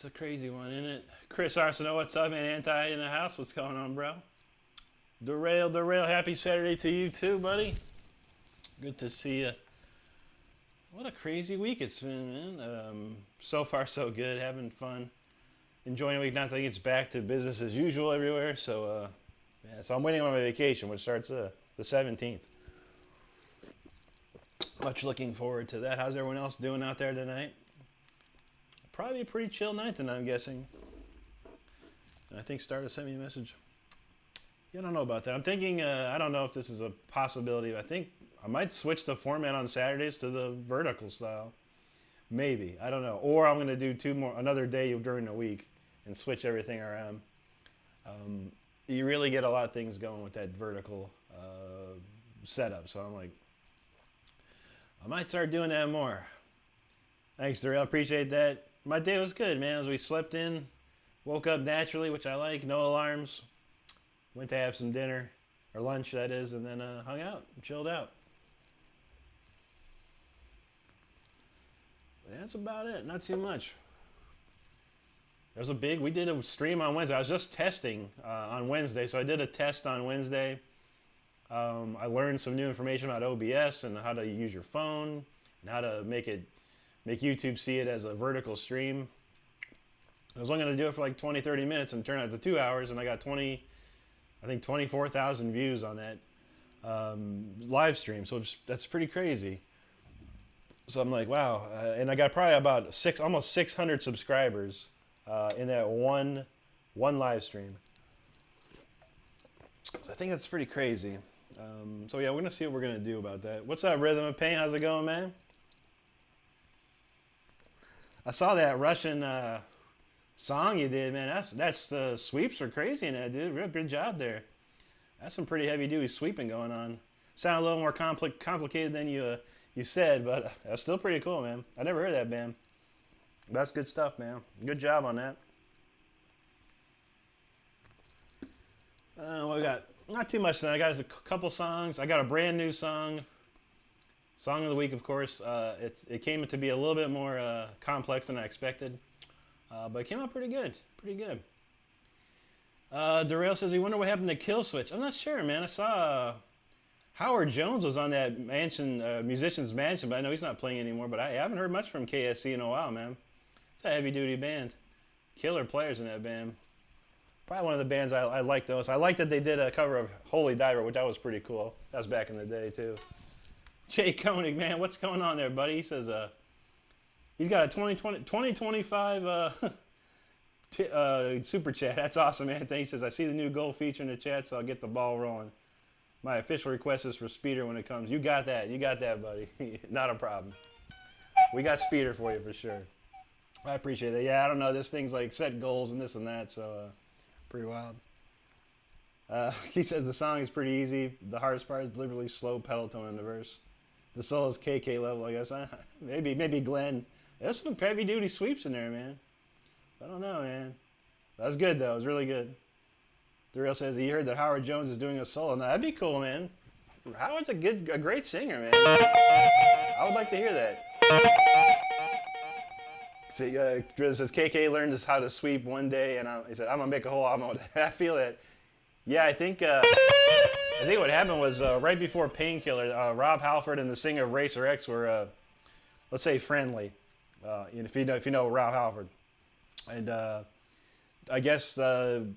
That's a crazy one, isn't it? Chris Arsenault, what's up, man? Anti in the house, what's going on, bro? Derail, happy Saturday to you too, buddy. Good to see you. What a crazy week it's been, man. So far, so good. Having fun. Enjoying the week. Now I think it's back to business as usual everywhere. So, yeah. So I'm waiting on my vacation, which starts the 17th. Much looking forward to that. How's everyone else doing out there tonight? Probably a pretty chill night tonight, I'm guessing. And I think Starter sent me a message. Yeah, I don't know about that. I'm thinking, I don't know if this is a possibility. I think I might switch the format on Saturdays to the vertical style. Maybe. I don't know. Or I'm going to do another day during the week and switch everything around. You really get a lot of things going with that vertical setup. So I'm like, I might start doing that more. Thanks, Darrell. Appreciate that. My day was good, man. As we slept in, woke up naturally, which I like. No alarms. Went to have some dinner, or lunch, that is, and then hung out and chilled out. That's about it. Not too much. We did a stream on Wednesday. I was just testing on Wednesday, so I did a test on Wednesday. I learned some new information about OBS and how to use your phone and how to make YouTube see it as a vertical stream. I was only going to do it for like 20, 30 minutes and turn out to 2 hours, and I got 24,000 views on that live stream. So that's pretty crazy. So I'm like, wow. And I got probably about almost 600 subscribers in that one live stream. So I think that's pretty crazy. So yeah, we're going to see what we're going to do about that. What's up, Rhythm of Pain? How's it going, man? I saw that Russian song you did, man. That's the sweeps are crazy in that, dude. Real good job there. That's some pretty heavy duty sweeping going on. Sound a little more complicated than you said, but that's still pretty cool, man. I never heard that band. That's good stuff, man. Good job on that. What we got? Not too much tonight. I got a couple songs. I got a brand new song. Song of the week, of course. It came to be a little bit more complex than I expected, but it came out pretty good. Pretty good. Darrell says, "You wonder what happened to Kill Switch?" I'm not sure, man. I saw Howard Jones was on that musician's mansion, but I know he's not playing anymore. But I haven't heard much from KSC in a while, man. It's a heavy-duty band. Killer players in that band. Probably one of the bands I like the most. I like that they did a cover of Holy Diver, which that was pretty cool. That was back in the day, too. Jay Koenig, man, what's going on there, buddy? He says he's got a 2025 super chat. That's awesome, man. He says, I see the new goal feature in the chat, so I'll get the ball rolling. My official request is for Speeder when it comes. You got that. You got that, buddy. Not a problem. We got Speeder for you for sure. I appreciate that. Yeah, I don't know. This thing's like set goals and this and that, so pretty wild. He says the song is pretty easy. The hardest part is deliberately slow pedal tone in the verse. The solo is KK level, I guess. Maybe Glenn. There's some heavy duty sweeps in there, man. I don't know, man. That was good, though. It was really good. Darrell says he heard that Howard Jones is doing a solo. Now, that'd be cool, man. Howard's a great singer, man. I would like to hear that. See, Drill says KK learned us how to sweep one day, and he said, I'm going to make a whole album of that. I feel that. Yeah, I think what happened was right before Painkiller, Rob Halford and the singer of Racer X were, let's say, friendly. If you know Rob Halford, and I guess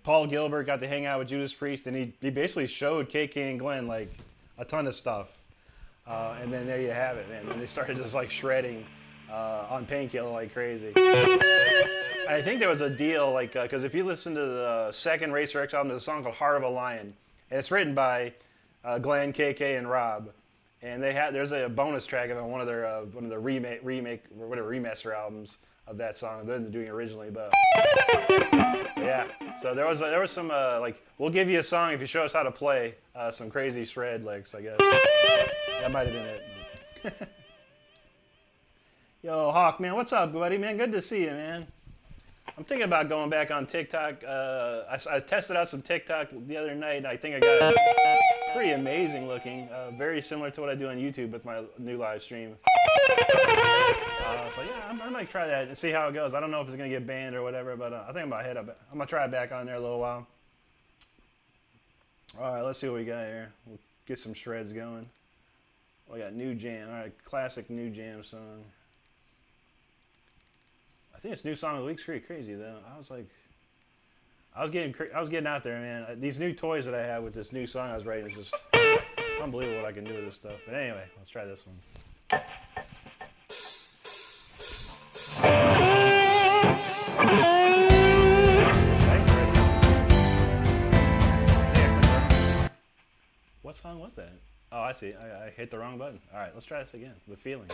Paul Gilbert got to hang out with Judas Priest, and he basically showed KK and Glenn like a ton of stuff, and then there you have it, man. And they started just like shredding on Painkiller like crazy. I think there was a deal, like, because if you listen to the second Racer X album, there's a song called Heart of a Lion. And it's written by Glenn, KK, and Rob. And there's a bonus track of one of their remaster albums of that song. They're doing it originally, but yeah. So there was some like, we'll give you a song if you show us how to play some crazy shred licks, I guess. That might have been it. Yo, Hawk, man, what's up, buddy, man? Good to see you, man. I'm thinking about going back on TikTok. I tested out some TikTok the other night, and I think I got it pretty amazing looking. Very similar to what I do on YouTube with my new live stream. So yeah, I might try that and see how it goes. I don't know if it's gonna get banned or whatever, but I think I'm gonna try it back on there a little while. All right, let's see what we got here. We'll get some shreds going. We got new jam. All right, classic new jam song. I think it's new song of the week's pretty crazy though. I was getting out there, man. These new toys that I have with this new song I was writing is just unbelievable what I can do with this stuff. But anyway, let's try this one. What song was that? Oh, I see. I hit the wrong button. All right, let's try this again with feeling.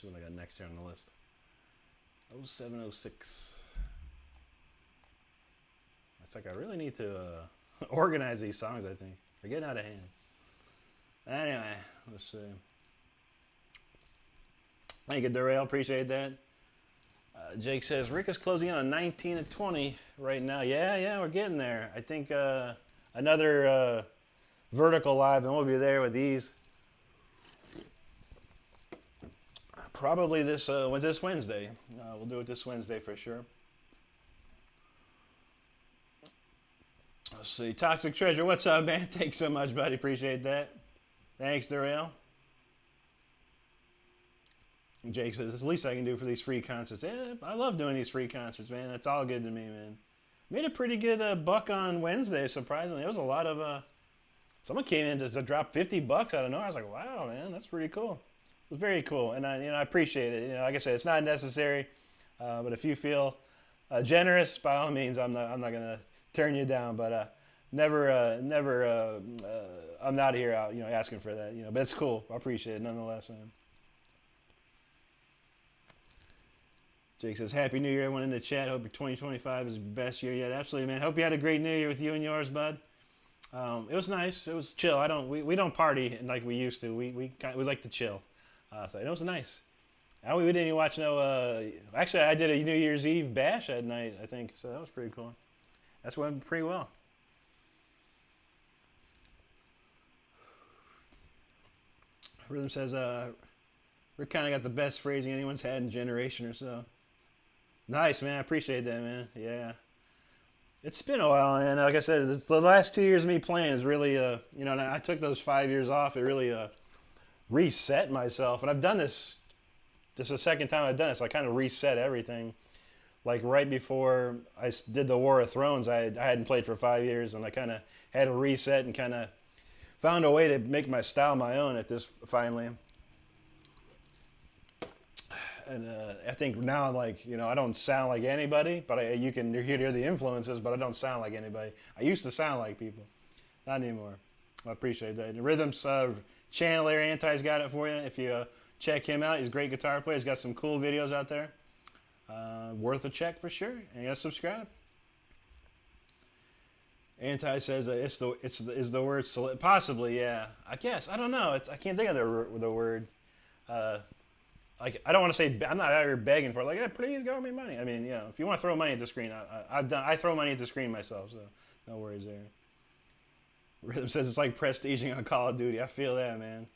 see what I got next here on the list. 0706. It's like I really need to organize these songs, I think. They're getting out of hand. Anyway, let's see. Thank you, Derail. Appreciate that. Jake says, Rick is closing in on 19 and 20 right now. Yeah, we're getting there. I think another vertical live, and we'll be there with these. Probably this Wednesday. We'll do it this Wednesday for sure. Let's see. Toxic Treasure, what's up, man? Thanks so much, buddy. Appreciate that. Thanks, Derail. Jake says, it's the least I can do for these free concerts. Yeah, I love doing these free concerts, man. It's all good to me, man. Made a pretty good buck on Wednesday, surprisingly. There was a lot of... someone came in to drop $50 out of nowhere. I was like, wow, man, that's pretty cool. It was very cool, and I appreciate it. Like I said, it's not necessary, but if you feel generous, by all means, I'm not gonna turn you down. But never, I'm not here out, asking for that. But it's cool. I appreciate it nonetheless, man. Jake says, Happy New Year, everyone in the chat. Hope your 2025 is the best year yet. Absolutely, man. Hope you had a great New Year with you and yours, bud. It was nice. It was chill. We don't party like we used to. We like to chill. So it was nice. We didn't even watch actually, I did a New Year's Eve bash at night, I think. So that was pretty cool. That's went pretty well. Rhythm says, Rick kind of got the best phrasing anyone's had in a generation or so. Nice, man. I appreciate that, man. Yeah. It's been a while, and like I said, the last 2 years of me playing is really, and I took those 5 years off. It really reset myself, and I've done this. This is the second time I've done it, so I kind of reset everything. Like right before I did the War of Thrones, I hadn't played for 5 years, and I kind of had to reset and kind of found a way to make my style my own at this finally. And I think now I'm like, I don't sound like anybody, but you can hear the influences, but I don't sound like anybody. I used to sound like people. Not anymore. I appreciate that. The Rhythms channel there, Anti's got it for you. If you check him out, he's a great guitar player. He's got some cool videos out there. Worth a check for sure. And you gotta subscribe. Anti says is the word possibly, yeah. I guess. I don't know. I can't think of the word. Like, I don't want to say, I'm not out here begging for it. Like, please go me money. I mean, if you want to throw money at the screen, I throw money at the screen myself, so no worries there. Rhythm says it's like prestiging on Call of Duty. I feel that, man.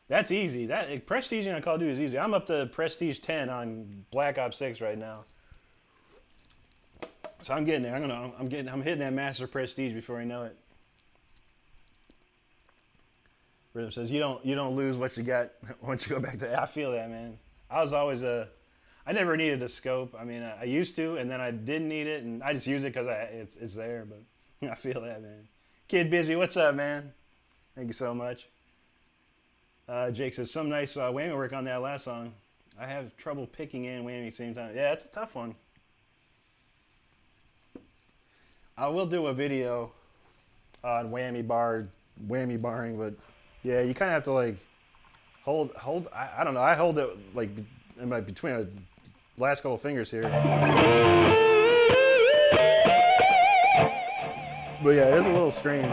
That's easy. Prestiging on Call of Duty is easy. I'm up to Prestige 10 on Black Ops 6 right now. So I'm getting there. I'm hitting that Master Prestige before I know it. Rhythm says you don't lose what you got once you go back to. I feel that, man. I was always I never needed a scope. I mean, I used to, and then I didn't need it, and I just use it because it's there. But I feel that, man. Kid Busy, what's up, man? Thank you so much. Jake says some nice whammy work on that last song. I have trouble picking and whammy at the same time. Yeah, it's a tough one. I will do a video on whammy barring, but. Yeah, you kind of have to like hold. I don't know. I hold it like between the last couple of fingers here. But yeah, it is a little strange.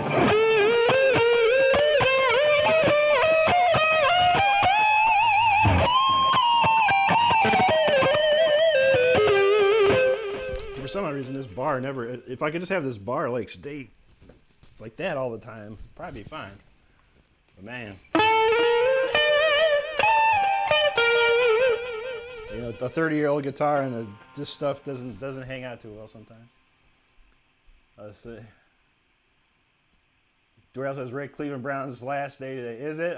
For some odd reason, this bar never. If I could just have this bar like stay like that all the time, probably be fine. But man, the 30-year-old guitar and this stuff doesn't hang out too well sometimes. Let's see. Durrell says Rick, Cleveland Browns' last day today. Is it?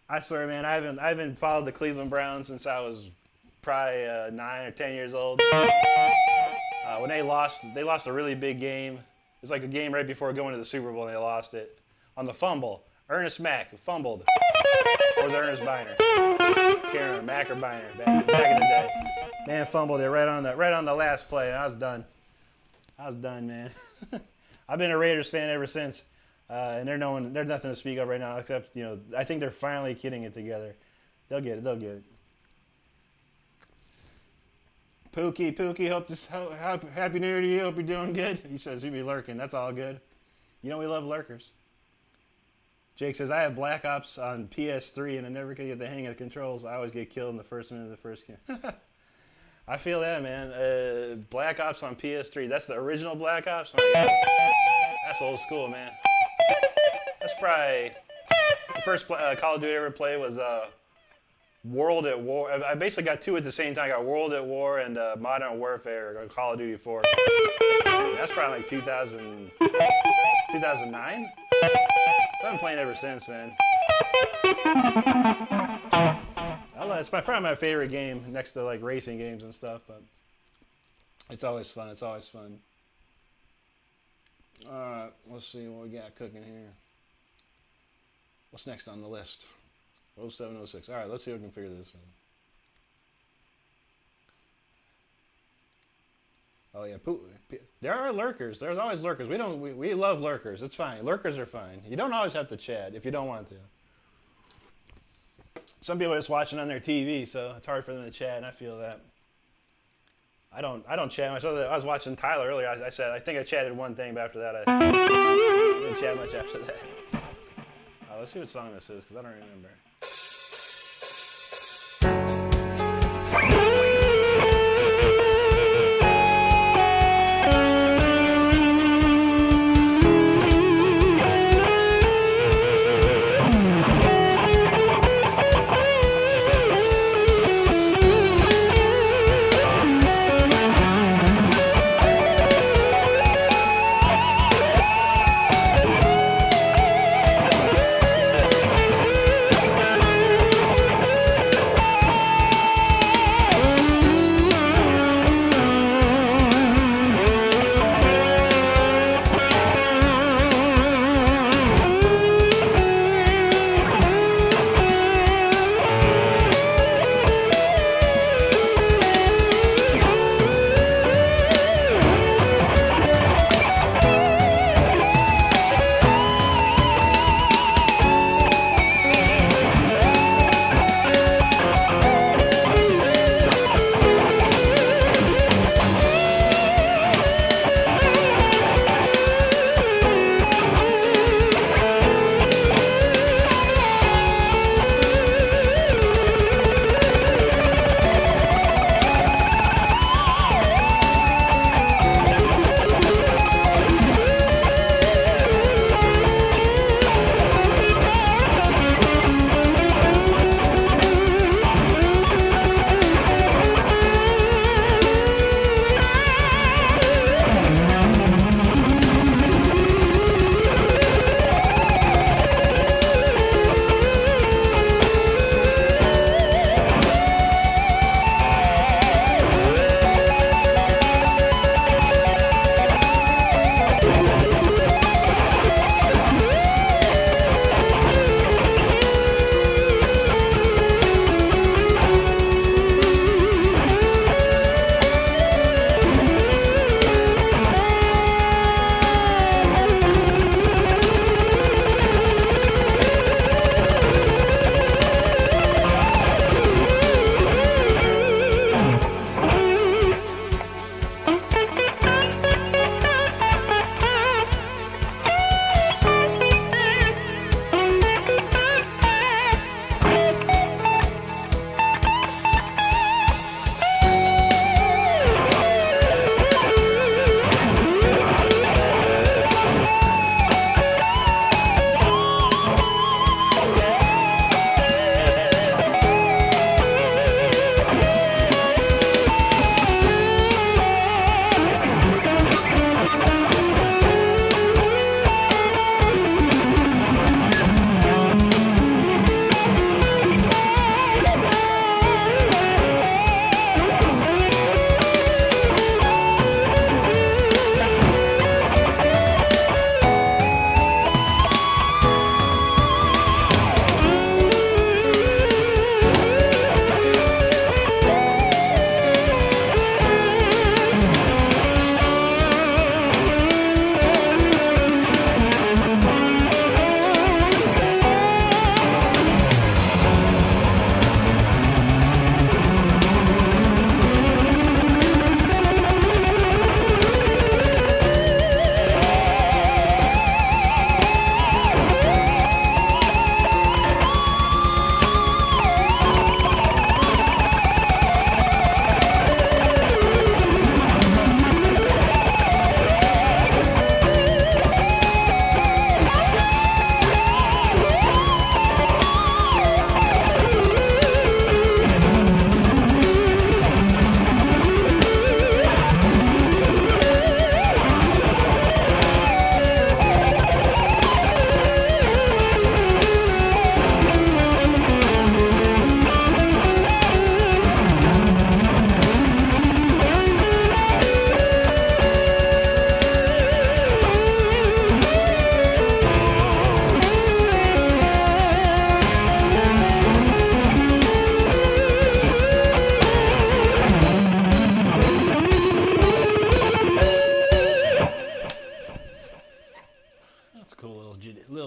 I swear, man, I haven't followed the Cleveland Browns since I was probably 9 or 10 years old. When they lost a really big game. It was like a game right before going to the Super Bowl, and they lost it on the fumble. Ernest Mack fumbled. Or was it Ernest Biner? Can't remember, Mack or Biner back in the day. Man fumbled it right on the last play, and I was done. Man. I've been a Raiders fan ever since, and they're nothing to speak of right now except I think they're finally getting it together. They'll get it. Pookie, happy New Year to you. Hope you're doing good. He says he'd be lurking. That's all good. You know we love lurkers. Jake says, I have Black Ops on PS3 and I never could get the hang of the controls. I always get killed in the first minute of the first game. I feel that, man. Black Ops on PS3. That's the original Black Ops? Oh my God. That's old school, man. That's probably... The first Call of Duty I ever played was World at War. I basically got two at the same time. I got World at War and Modern Warfare, or Call of Duty 4. That's probably like 2009? So I've been playing ever since, man. It's probably my favorite game next to like racing games and stuff, but it's always fun. It's always fun. All right, let's see what we got cooking here. What's next on the list? 0706. All right, let's see if we can figure this out. Oh yeah, there are lurkers. There's always lurkers. We love lurkers. It's fine. Lurkers are fine. You don't always have to chat if you don't want to. Some people are just watching on their TV, so it's hard for them to chat, and I feel that. I don't chat much. I was watching Tyler earlier. I said I think I chatted one thing, but after that I didn't chat much after that. Let's see what song this is, because I don't remember.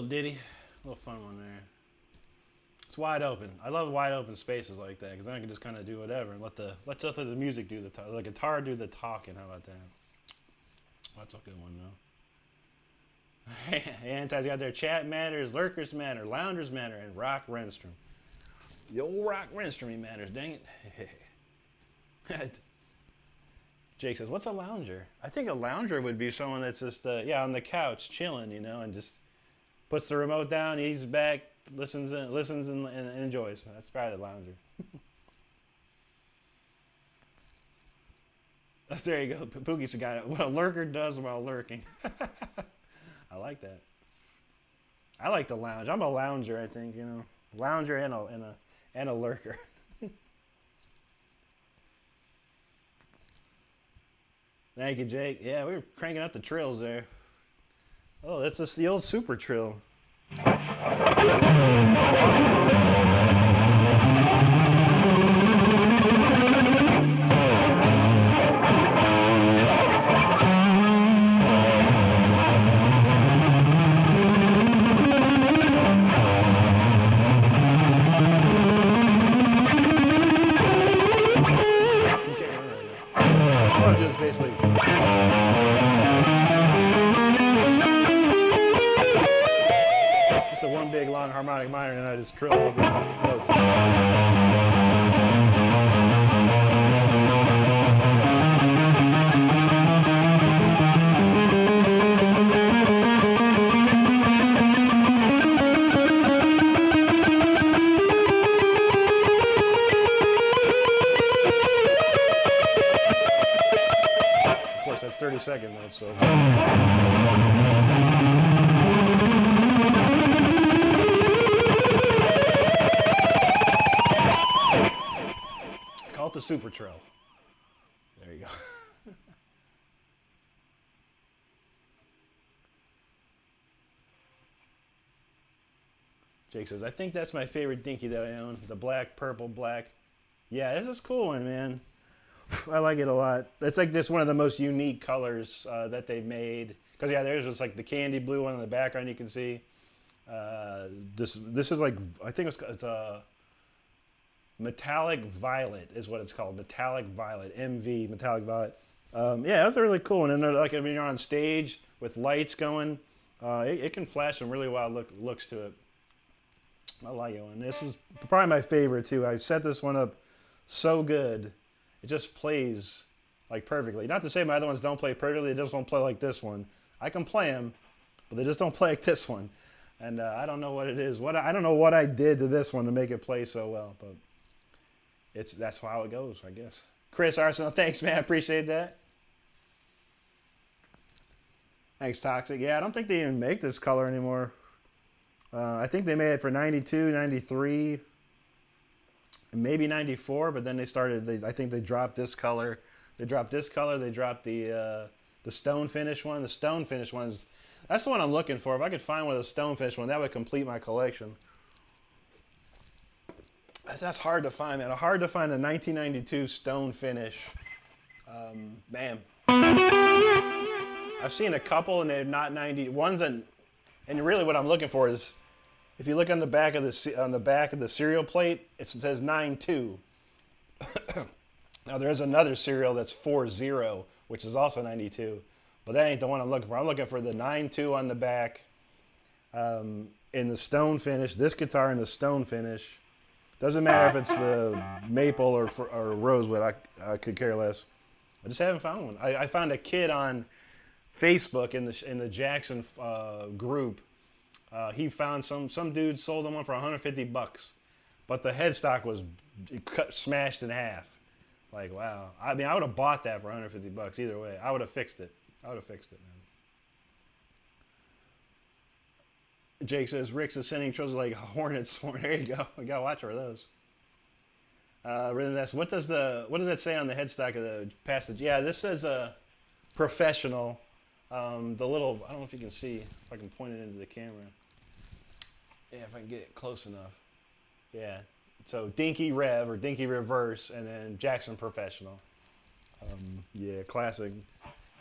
ditty, a little fun one there. It's wide open. I love wide open spaces like that because then I can just kind of do whatever and let the music do the guitar do the talking. How about that? That's a good one though. Hey, Anti's got their chat matters, lurkers matter, loungers matter, and Rock Renstrom. The old Rock Renstrom, he matters. Dang it. Jake says, "What's a lounger?" I think a lounger would be someone that's just on the couch chilling, and just puts the remote down, eases back, listens and enjoys. That's probably the lounger. There you go. Pookie's the guy. What a lurker does while lurking. I like that. I like the lounge. I'm a lounger, I think. Lounger and a lurker. Thank you, Jake. Yeah, we were cranking up the trills there. Oh, that's just the old super trill. Just basically just a one big long harmonic minor, and I just trill over the notes. That's 30-second notes, so. Call it the super trill. There you go. Jake says, I think that's my favorite dinky that I own. The black, purple, black. Yeah, this is a cool one, man. I like it a lot. It's like this one of the most unique colors that they've made. Because there's just like the candy blue one in the background you can see. This is like, I think it's a metallic violet is what it's called. Metallic violet, MV, metallic violet. Yeah, that's a really cool one. And like when you're on stage with lights going, it can flash some really wild looks to it. I like it. And this is probably my favorite too. I set this one up so good. It just plays like perfectly. Not to say my other ones don't play perfectly. They just don't play like this one. I can play them, but they just don't play like this one. And I don't know what it is. I don't know what I did to this one to make it play so well, but that's how it goes, I guess. Chris Arsenal, thanks, man. Appreciate that. Thanks, Toxic. Yeah, I don't think they even make this color anymore. I think they made it for 92, 93. Maybe 94, but then they started. I think they dropped this color. They dropped this color. They dropped the stone finish one. The stone finish ones. That's the one I'm looking for. If I could find one of the stone finish one, that would complete my collection. That's hard to find, man. Hard to find a 1992 stone finish. Man, I've seen a couple, and they're not 90 ones. And really, what I'm looking for is. If you look on the back of the serial plate, it says 9.2. Now there's another serial that's 4.0, which is also 92, but that ain't the one I'm looking for. I'm looking for the 9.2 on the back, in the stone finish. This guitar in the stone finish. Doesn't matter if it's the maple or rosewood. I could care less. I just haven't found one. I found a kid on Facebook in the Jackson group. He found some dude sold him one for $150, but the headstock was smashed in half. Like, wow. I mean, I would have bought that for $150 either way. I would have fixed it. Man. Jake says Rick's is sending trills like hornets. There you go. We gotta watch for those. What does that say on the headstock of the passage? Yeah, this says professional. The little, I don't know if you can see, if I can point it into the camera. Yeah, if I can get it close enough. Yeah, so Dinky Rev or Dinky Reverse, and then Jackson Professional. Yeah, classic.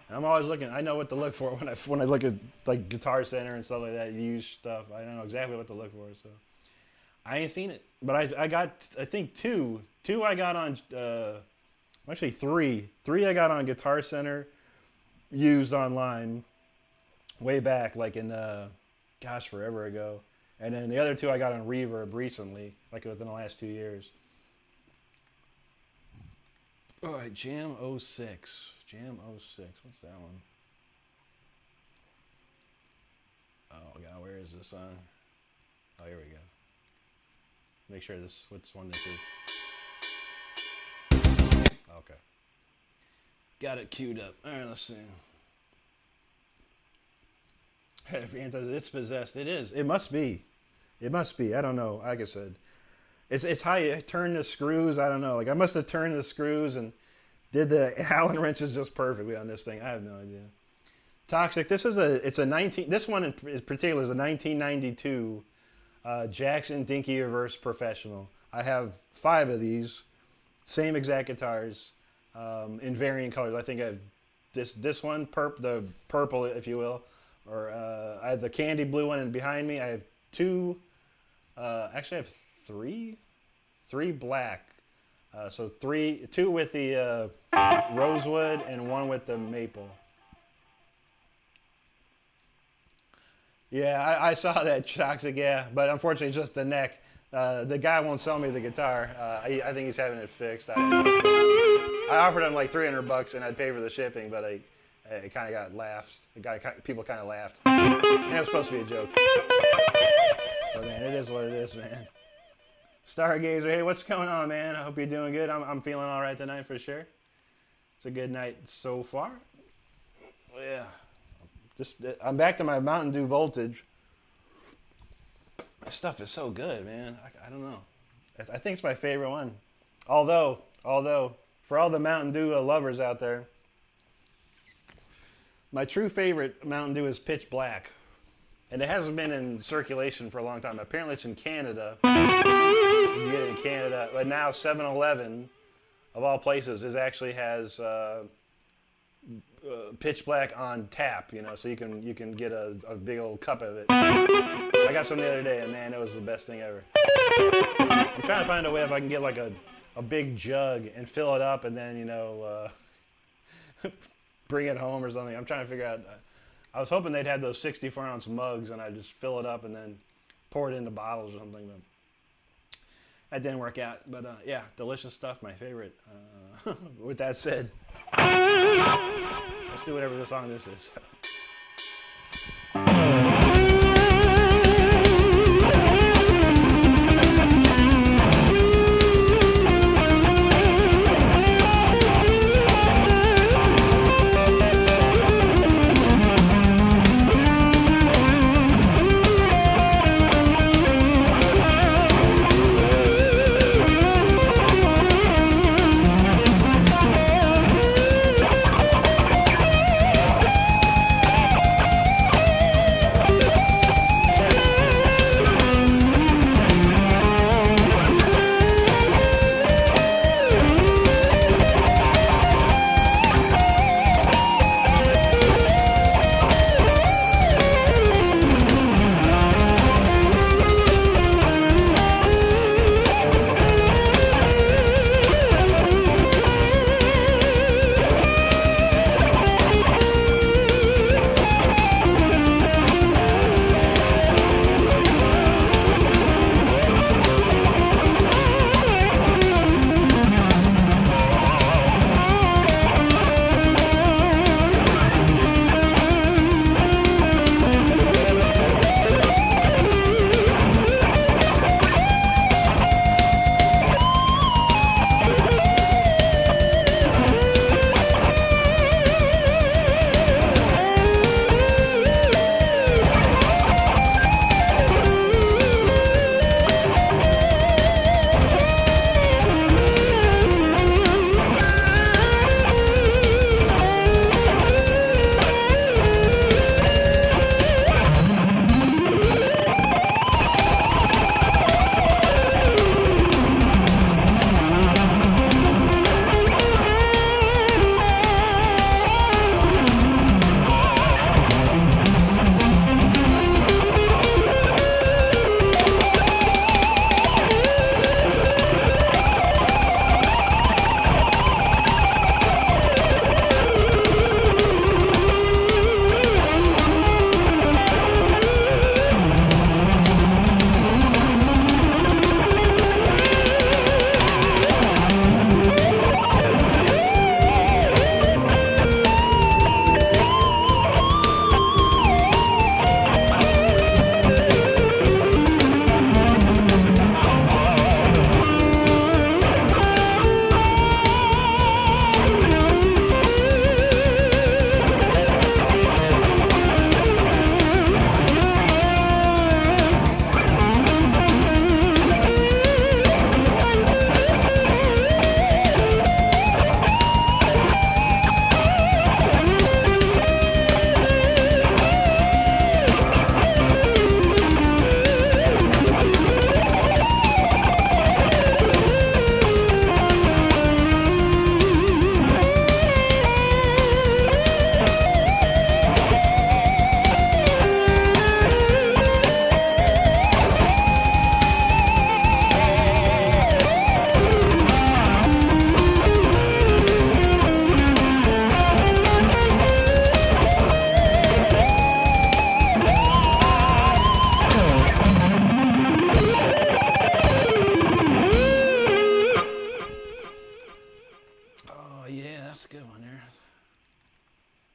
I'm always looking. I know what to look for when I look at like Guitar Center and stuff like that. Used stuff. I don't know exactly what to look for. So I ain't seen it, but I got I think two I got on actually three I got on Guitar Center used online way back like in gosh forever ago, and then the other two I got on Reverb recently, like within the last 2 years. All right, Jam 06. Jam 06. What's that one? Oh, God, where is this on? Oh, here we go. Make sure which one this is. Okay. Got it queued up. All right, let's see. It's possessed. It is. It must be. It must be. I don't know. Like I said. It's how you turn the screws. I don't know. Like I must have turned the screws and did the Allen wrenches just perfectly on this thing. I have no idea. Toxic. This one in particular is a 1992 Jackson Dinky Reverse Professional. I have 5 of these, same exact guitars, in varying colors. I think I have this one, the purple, if you will, or I have the candy blue one, and behind me I have 2. Actually, I have 3 black. So 2 with the rosewood and 1 with the maple. Yeah, I saw that Toxic, yeah, but unfortunately just the neck. The guy won't sell me the guitar. I think he's having it fixed. I offered him like $300 and I'd pay for the shipping, but it kind of got laughed. People kind of laughed. And it was supposed to be a joke. But man, it is what it is, man. Stargazer, hey, what's going on, man? I hope you're doing good. I'm feeling all right tonight for sure. It's a good night so far. Yeah. I'm back to my Mountain Dew Voltage. This stuff is so good, man. I don't know. I think it's my favorite one. Although, for all the Mountain Dew lovers out there, my true favorite Mountain Dew is Pitch Black. And it hasn't been in circulation for a long time. Apparently it's in Canada. You can get it in Canada. But now 7-Eleven, of all places, actually has Pitch Black on tap, so you can get a big old cup of it. I got some the other day, and man, it was the best thing ever. I'm trying to find a way if I can get like a big jug and fill it up and then, bring it home or something. I'm trying to figure out. I was hoping they'd have those 64-ounce mugs and I'd just fill it up and then pour it into bottles or something. But that didn't work out. But yeah, delicious stuff, my favorite. With that said, let's do whatever the song this is.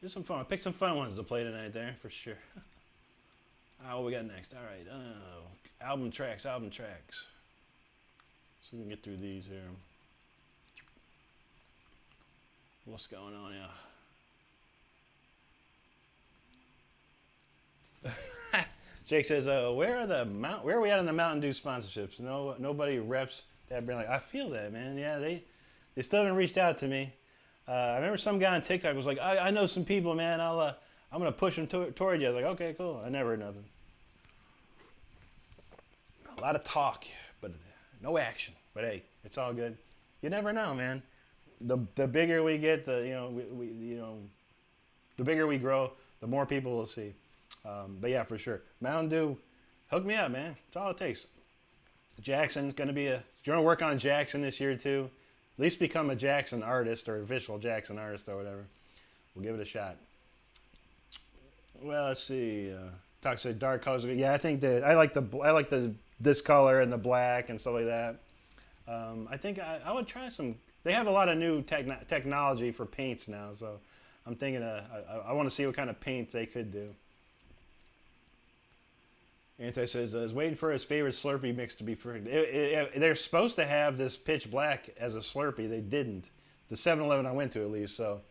There's some fun. Pick some fun ones to play tonight there for sure. What we got next? All right. Album tracks. So we can get through these here. What's going on here? Jake says, where are we at in the Mountain Dew sponsorships? Nobody reps that brand. Like, I feel that, man. Yeah, they still haven't reached out to me. I remember some guy on TikTok was like, I know some people, man. I'm gonna push them toward you. I was like, okay, cool. I never heard nothing. A lot of talk, but no action. But hey, it's all good. You never know, man. The bigger we get, the bigger we grow, the more people we'll see. But yeah, for sure. Mountain Dew, hook me up, man. That's all it takes. Jackson's gonna be you're gonna work on Jackson this year too. At least become a Jackson artist or official Jackson artist or whatever. We'll give it a shot. Well, let's see. Toxic dark colors. Yeah, I think that I like this color and the black and stuff like that. I think I would try some. They have a lot of new technology for paints now, so I'm thinking I want to see what kind of paints they could do. Anti says, I was waiting for his favorite Slurpee mix to be perfect. They're supposed to have this pitch black as a Slurpee. They didn't. The 7-Eleven I went to, at least. So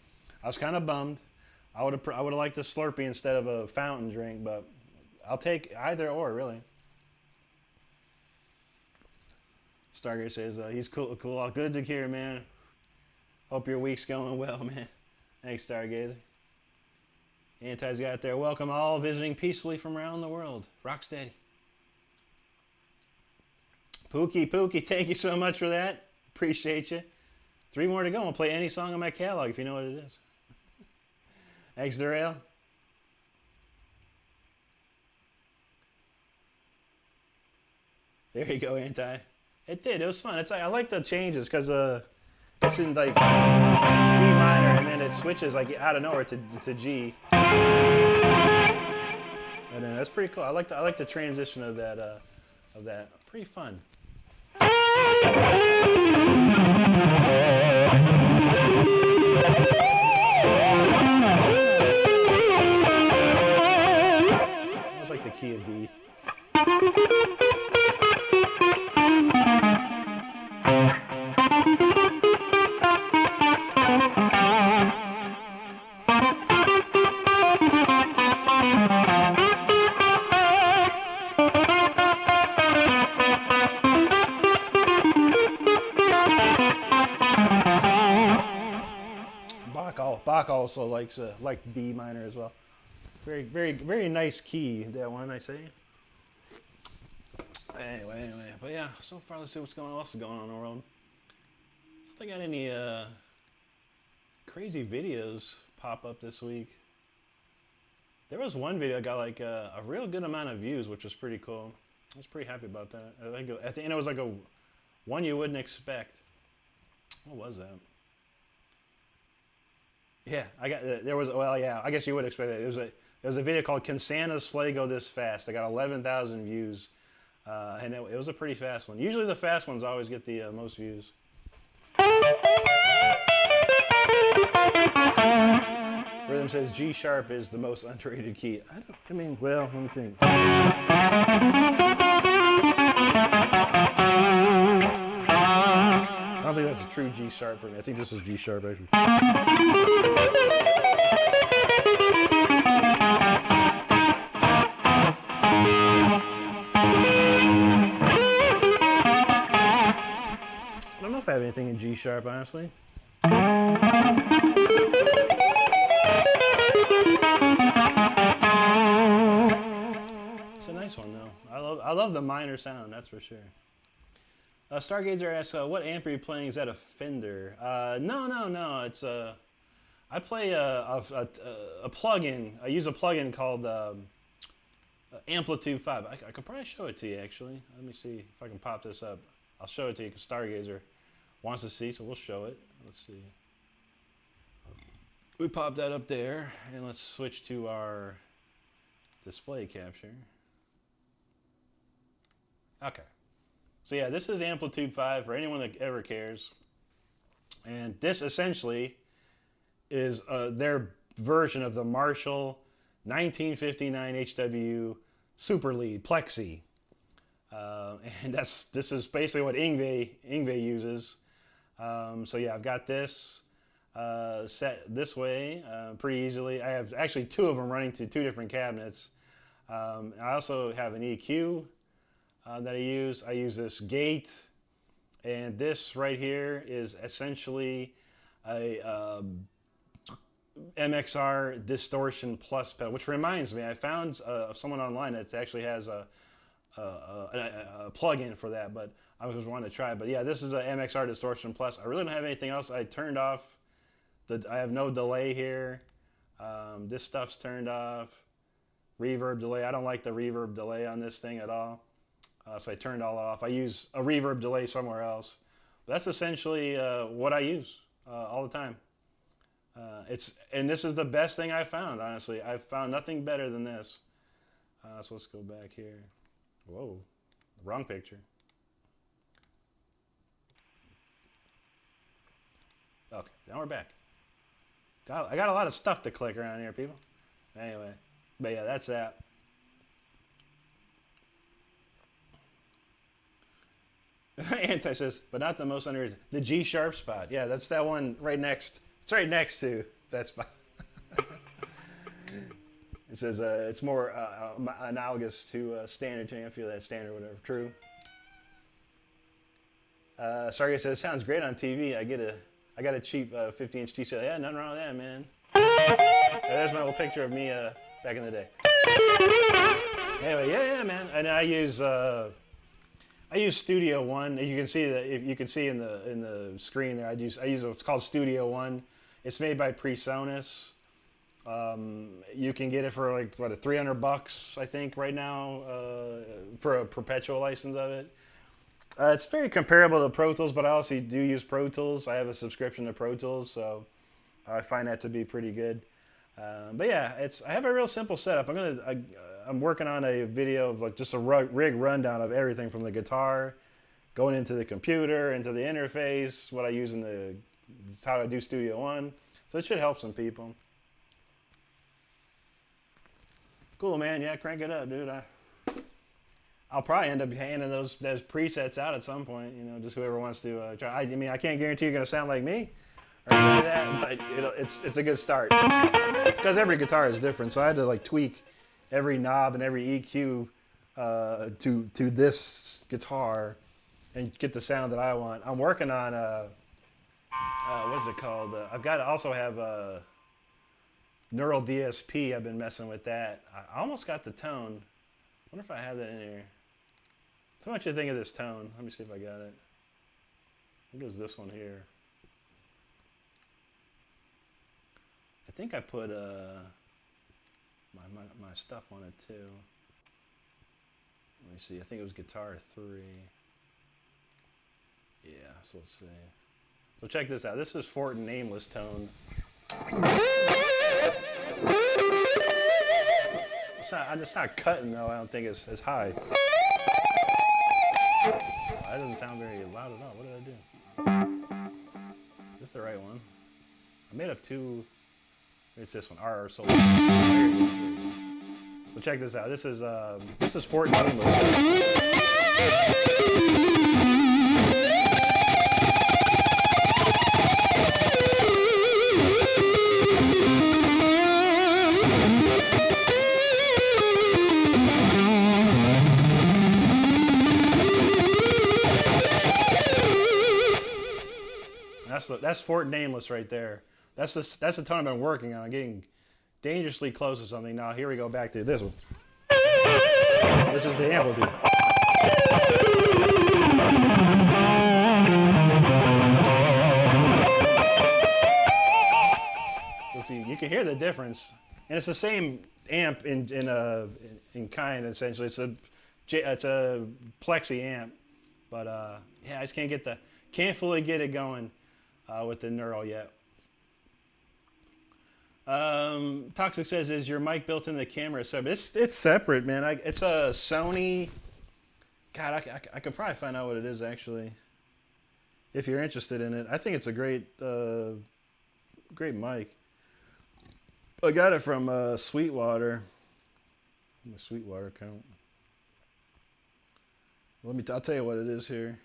I was kind of bummed. I would have liked a Slurpee instead of a fountain drink, but I'll take either or, really. Stargate says, he's cool. Good to hear, man. Hope your week's going well, man. Thanks, Stargazer. Anti's got there. Welcome all visiting peacefully from around the world. Rocksteady. Pookie, thank you so much for that. Appreciate you. 3 more to go. I'll play any song on my catalog if you know what it is. Thanks, Derail. There you go, Anti. It did. It was fun. It's like I like the changes because it's in like D minor and then it switches like out of nowhere to G. And then that's pretty cool. I like the transition of that. Pretty fun. That's like the key of D. Bach also likes D minor as well. Very, very, very nice key, that one, I say. Anyway, but yeah, so far let's see what's else is going on in the world. I don't think I got any crazy videos pop up this week. There was one video that got like a real good amount of views, which was pretty cool. I was pretty happy about that. I think at the end it was like a one you wouldn't expect. What was that? Yeah, I guess you would expect that. There was a video called "Can Santa's Sleigh Go This Fast?" I got 11,000 views, and it was a pretty fast one. Usually the fast ones always get the most views. Rhythm says G sharp is the most underrated key. Well, let me think. I don't think that's a true G sharp for me. I think this is G sharp actually. I don't know if I have anything in G sharp, honestly. It's a nice one though. I love the minor sound, that's for sure. Stargazer asks, what amp are you playing? Is that a Fender? No. It's I play a plugin. I use a plugin called Amplitude 5. I could probably show it to you, actually. Let me see if I can pop this up. I'll show it to you because Stargazer wants to see, so we'll show it. Let's see. We pop that up there, and let's switch to our display capture. Okay. So yeah, this is Amplitude 5 for anyone that ever cares. And this essentially is their version of the Marshall 1959 HW Super Lead Plexi. And this is basically what Yngwie uses. So yeah, I've got this set this way pretty easily. I have actually two of them running to two different cabinets. I also have an EQ that I use. I use this gate, and this right here is essentially a MXR Distortion Plus pedal, which reminds me, I found someone online that actually has a plug-in for that, but I was wanting to try it. But yeah, this is a MXR Distortion Plus. I really don't have anything else. I turned off I have no delay here. This stuff's turned off. Reverb delay. I don't like the reverb delay on this thing at all. So I turned all off. I use a reverb delay somewhere else. But that's essentially what I use all the time. And this is the best thing I found, honestly. I've found nothing better than this. So let's go back here. Whoa, wrong picture. Okay, now we're back. I got a lot of stuff to click around here, people. Anyway, but yeah, that's that. Anti says, but not the most underrated. The G sharp spot. Yeah, that's that one right next. It's right next to that spot. It says it's more analogous to standard tuning. I feel that standard, whatever. True. Sarga says, sounds great on TV. I got a cheap 50-inch TCL. Yeah, nothing wrong with that, man. There's my old picture of me back in the day. Anyway, yeah, man. And I use Studio One. You can see that. If you can see in the screen there, I use what's called Studio One. It's made by PreSonus. You can get it for like what, $300 I think right now for a perpetual license of it. It's very comparable to Pro Tools, but I also do use Pro Tools. I have a subscription to Pro Tools, so I find that to be pretty good. But yeah, I have a real simple setup. I'm working on a video of like just a rig rundown of everything from the guitar, going into the computer, into the interface, what I use how I do Studio One. So it should help some people. Cool, man. Yeah, crank it up, dude. I'll probably end up handing those presets out at some point. You know, just whoever wants to try. I mean, I can't guarantee you're gonna sound like me or any of that, but it's a good start because every guitar is different. So I had to like tweak every knob and every EQ to this guitar and get the sound that I want. I'm working on what is it called? Also have a Neural DSP. I've been messing with that. I almost got the tone. I wonder if I have that in here. So what you think of this tone? Let me see if I got it. What is this one here? I think I put my stuff on it too. Let me see. I think it was guitar 3. Yeah. So let's see. So check this out. This is Fortin Nameless tone. It's not cutting though. I don't think it's as high. That doesn't sound very loud at all. What did I do? Is this the right one? I made up two. It's this one. R solo. There you go. So check this out. This is Fortin Nameless. That's Fortin Nameless right there. That's the tone I've been working on. I'm getting dangerously close to something. Now here we go back to this one. This is the amplitude. Let's see. You can hear the difference, and it's the same amp in kind essentially. It's a plexi amp, but yeah, I just can't fully get it going with the Neural yet. Toxic says, is your mic built in the camera separate? It's separate, man. It's a Sony. God, I could probably find out what it is actually, if you're interested in it. I think it's a great mic. I got it from Sweetwater. My Sweetwater account. I'll tell you what it is here.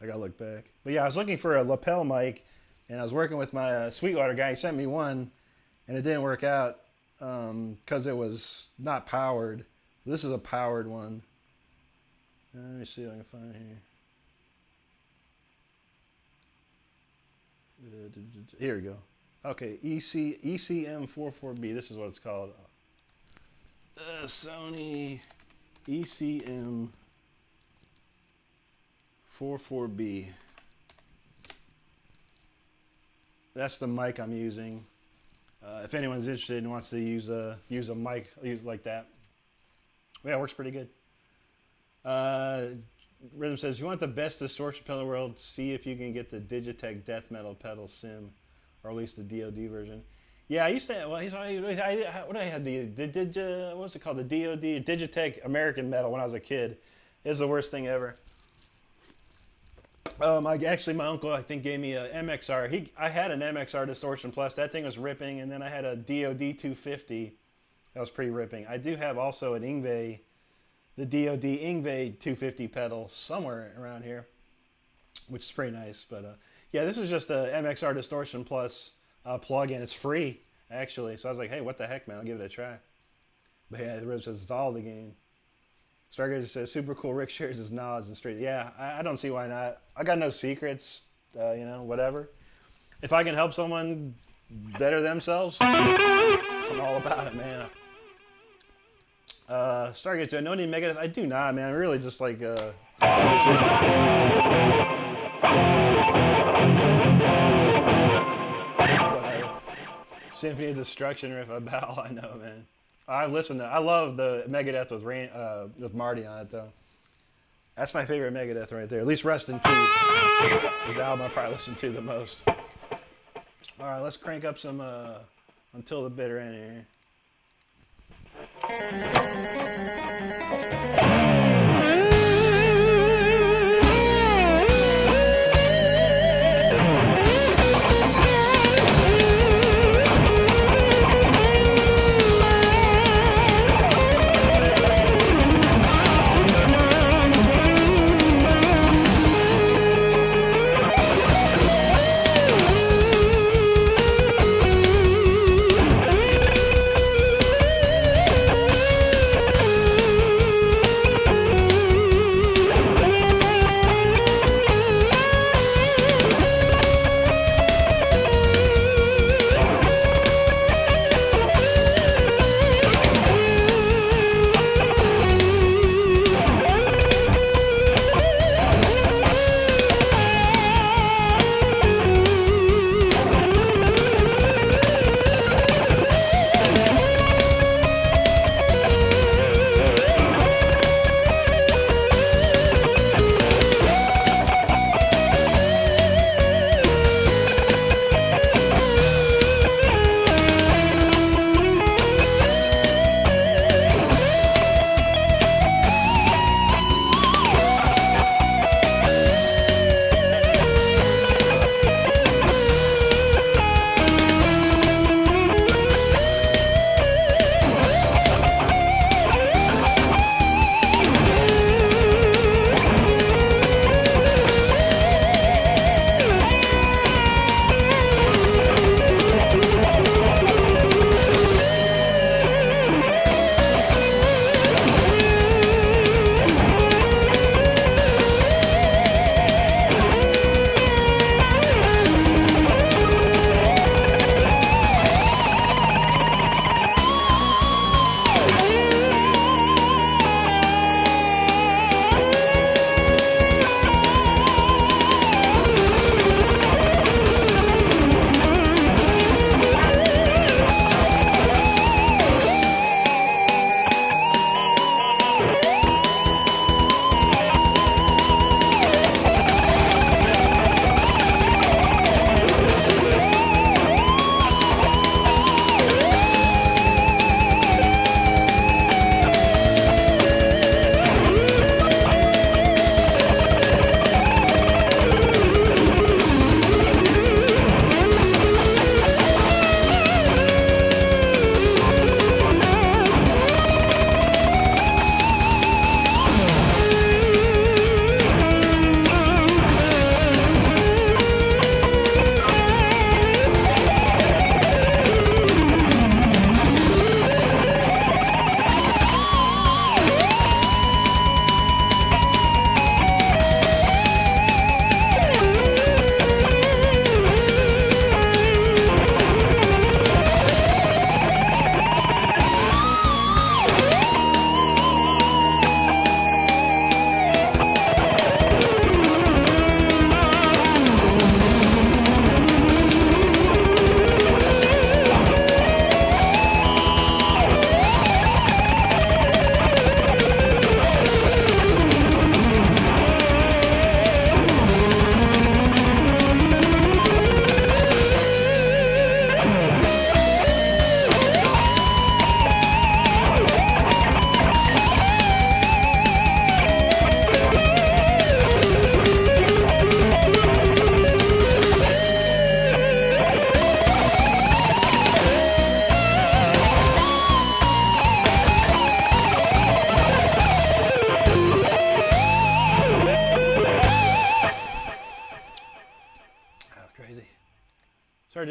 I gotta look back. But yeah, I was looking for a lapel mic, and I was working with my Sweetwater guy. He sent me one, and it didn't work out because it was not powered. This is a powered one. Let me see if I can find it here. Here we go. Okay, ECM44B. This is what it's called. Sony ECM44B. That's the mic I'm using. If anyone's interested and wants to use a mic, use like that. Yeah, it works pretty good. Rhythm says, if you want the best distortion pedal in the world, see if you can get the Digitech Death Metal pedal sim, or at least the DoD version. Yeah, I used to. Well, what I had what was it called? The DoD Digitech American Metal when I was a kid. It was the worst thing ever. Actually, my uncle I think gave me a MXR. I had an MXR Distortion Plus. That thing was ripping, and then I had a DoD 250. That was pretty ripping. I do have also an Ingve, the DoD Ingve 250 pedal somewhere around here, which is pretty nice. But yeah, this is just a MXR Distortion Plus plug-in. It's free, actually. So I was like, hey, what the heck, man? I'll give it a try. But yeah, it says it's all the game. Stargazer says, super cool. Rick shares his knowledge and straight. Yeah, I don't see why not. I got no secrets, you know, whatever. If I can help someone better themselves, I'm all about it, man. Stargazer, no need Megadeth. I do not, man. I really just like. Symphony of Destruction riff about all I know, man. I love the Megadeth with Marty on it, though. That's my favorite Megadeth right there. At least Rest in Peace is the album I probably listen to the most. All right, let's crank up some Until the Bitter End here.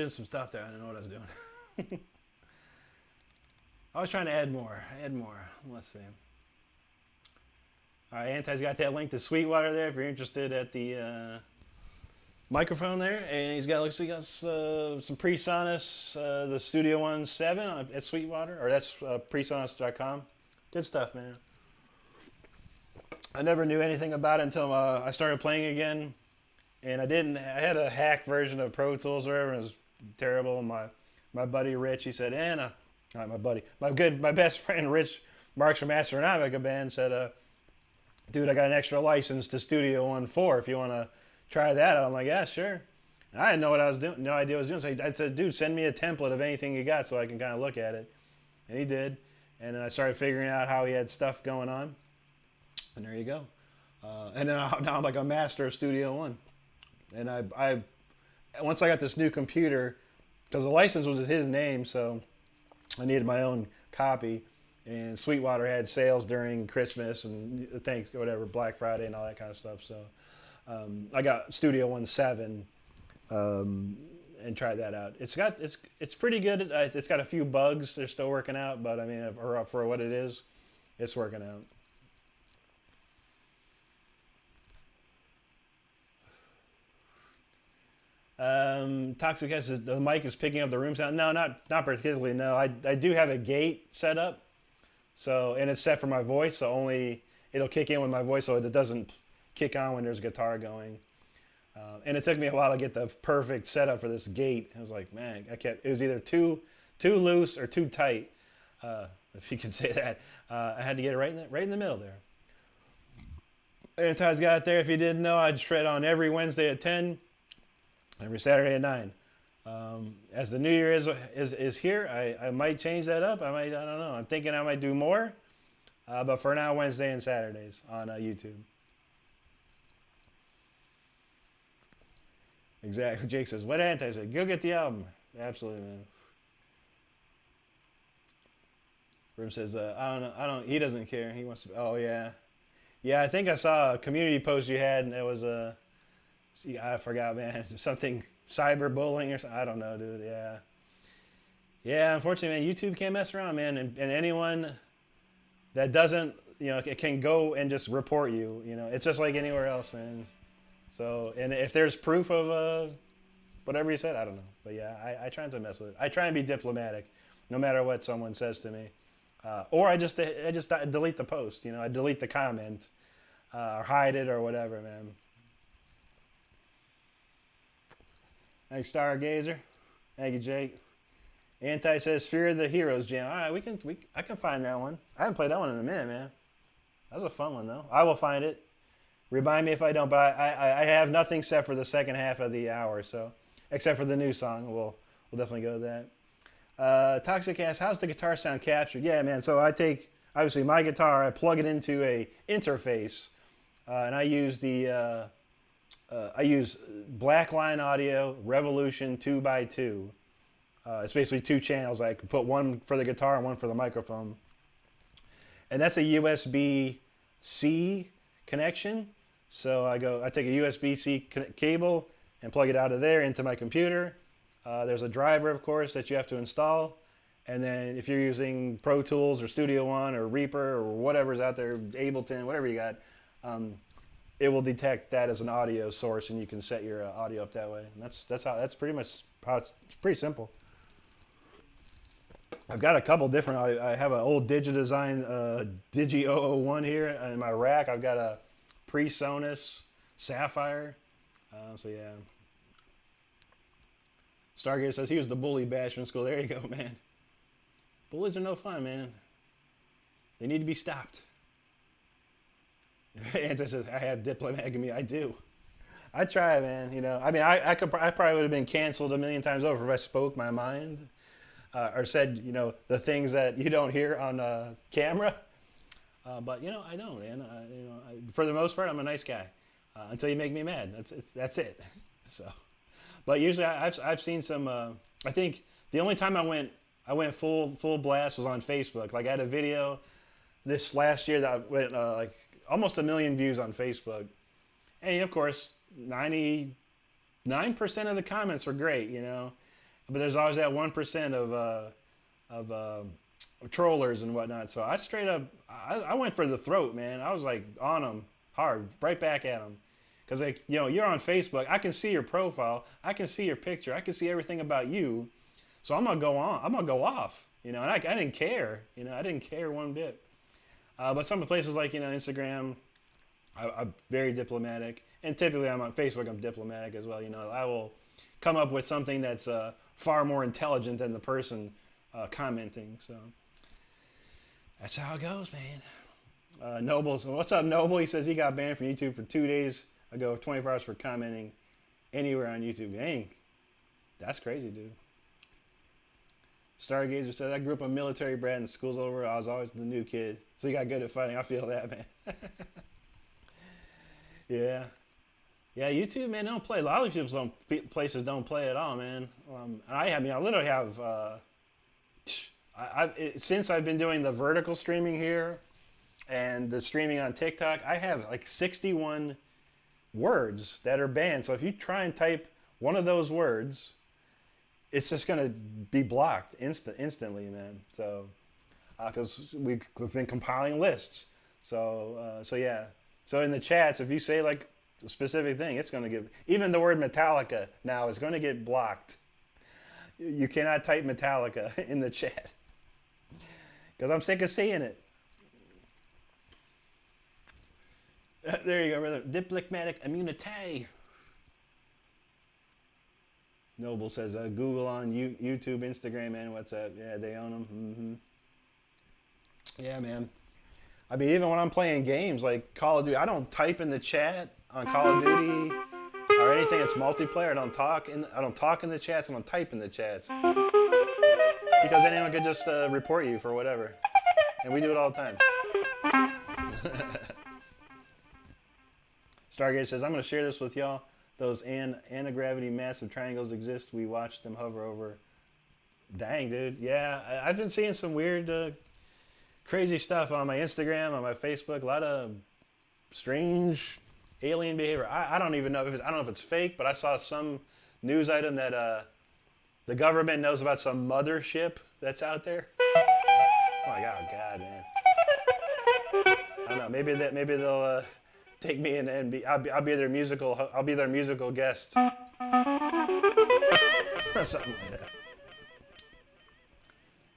doing some stuff there. I didn't know what I was doing. I was trying to add more. Let's see. All right, Anti's got that link to Sweetwater there if you're interested at the microphone there. And he's got, looks like he got some PreSonus, the Studio One 7 at Sweetwater, or that's PreSonus.com. Good stuff, man. I never knew anything about it until I started playing again. And I had a hacked version of Pro Tools or whatever, and it was terrible. And my buddy Rich, he said, Anna, not my buddy, my best friend Rich Marks from Astronomica Band said, dude, I got an extra license to Studio One 4 if you want to try that out. I'm like, yeah, sure. And I didn't know what I was doing, no idea what I was doing. So I said, dude, send me a template of anything you got so I can kind of look at it. And he did. And then I started figuring out how he had stuff going on. And there you go. And then now I'm like a master of Studio One. And I once I got this new computer, because the license was his name, so I needed my own copy. And Sweetwater had sales during Christmas and Black Friday and all that kind of stuff. So I got Studio One 7 and tried that out. It's pretty good. It's got a few bugs they're still working out, but I mean, for what it is, it's working out. Toxic S says the mic is picking up the room sound. No, not particularly. No, I do have a gate set up, so, and it's set for my voice, so only it'll kick in with my voice, so it doesn't kick on when there's guitar going. And it took me a while to get the perfect setup for this gate. I was like, man, it was either too loose or too tight, if you can say that. I had to get it right in the middle there. Anti's got it there. If you didn't know, I'd shred on every Wednesday at 10. Every Saturday at 9. As the new year is here, I might change that up. I don't know. I'm thinking I might do more. But for now, Wednesday and Saturdays on YouTube. Exactly. Jake says, what Anti said? Go get the album. Absolutely, man. Rim says, I don't, he doesn't care. He wants to, oh yeah. Yeah, I think I saw a community post you had, and it was see, I forgot, man. Something cyberbullying or something. I don't know, dude. Yeah. Yeah, unfortunately, man, YouTube can't mess around, man. And anyone that doesn't, it can go and just report you. It's just like anywhere else, man. So, and if there's proof of whatever you said, I don't know. But yeah, I try not to mess with it. I try and be diplomatic, no matter what someone says to me. Or I just delete the post. I delete the comment or hide it or whatever, man. Thanks, Stargazer. Thank you, Jake. Anti says Fear of the Heroes Jam. All right, I can find that one. I haven't played that one in a minute, man. That was a fun one, though. I will find it. Remind me if I don't, but I have nothing except for the second half of the hour, so except for the new song. We'll definitely go to that. Toxic asks, how's the guitar sound captured? Yeah, man. So I take obviously my guitar, I plug it into a interface, and I use I use Blackline Audio Revolution 2x2. It's basically 2 channels. I can put one for the guitar and one for the microphone. And that's a USB-C connection. So I take a USB-C cable and plug it out of there into my computer. There's a driver, of course, that you have to install. And then if you're using Pro Tools or Studio One or Reaper or whatever's out there, Ableton, whatever you got, it will detect that as an audio source, and you can set your audio up that way. And that's pretty much how it's pretty simple. I've got a couple different audio. I have an old Digidesign Digi 001 here in my rack. I've got a PreSonus Sapphire. So yeah. Stargazer says he was the bully bash in school. There you go, man. Bullies are no fun, man. They need to be stopped. Anti says, I have diplomatic in me. I do. I try, man. I mean, I probably would have been canceled a million times over if I spoke my mind or said, the things that you don't hear on camera. But I don't, man. For the most part, I'm a nice guy until you make me mad. That's it. So, but usually I've seen some. I think the only time I went full blast was on Facebook. Like I had a video this last year that went like almost 1 million views on Facebook. And of course, 99% of the comments were great, but there's always that 1% of trollers and whatnot. So I straight up, I went for the throat, man. I was like on them hard, right back at them. Because like, you know, you're on Facebook. I can see your profile. I can see your picture. I can see everything about you. So I'm going to go on. I'm going to go off, you know, and I didn't care. You know, I didn't care one bit. But some places like, you know, Instagram, I'm very diplomatic. And typically I'm on Facebook, I'm diplomatic as well. You know, I will come up with something that's far more intelligent than the person commenting. So that's how it goes, man. Noble, so what's up, Noble? He says he got banned from YouTube for 2 days ago, 24 hours for commenting anywhere on YouTube. Dang, that's crazy, dude. Stargazer says, I grew up a military brat and school's over. I was always the new kid. So you got good at fighting. I feel that, man. Yeah. Yeah, YouTube, man, don't play. A lot of places don't play at all, man. I literally have, since I've been doing the vertical streaming here and the streaming on TikTok, I have like 61 words that are banned. So if you try and type one of those words, it's just going to be blocked instantly, man. So, because we've been compiling lists. So yeah. So in the chats, if you say like a specific thing, it's going to get, even the word Metallica now is going to get blocked. You cannot type Metallica in the chat. Because I'm sick of seeing it. There you go, brother. Diplomatic immunity. Noble says, Google on YouTube, Instagram, and WhatsApp. Yeah, they own them. Mm-hmm. Yeah, man. I mean, even when I'm playing games like Call of Duty, I don't type in the chat on Call of Duty or anything that's multiplayer. I don't talk in the chats. I don't type in the chats because anyone could just report you for whatever, and we do it all the time. Stargate says, I'm going to share this with y'all. Those anti-gravity massive triangles exist. We watched them hover over. Dang, dude. Yeah, I've been seeing some weird, crazy stuff on my Instagram, on my Facebook. A lot of strange alien behavior. I don't even know if it's fake, but I saw some news item that the government knows about some mothership that's out there. Oh my God, man. I don't know. Maybe they'll take me in and I'll be their musical guest. Or something like that.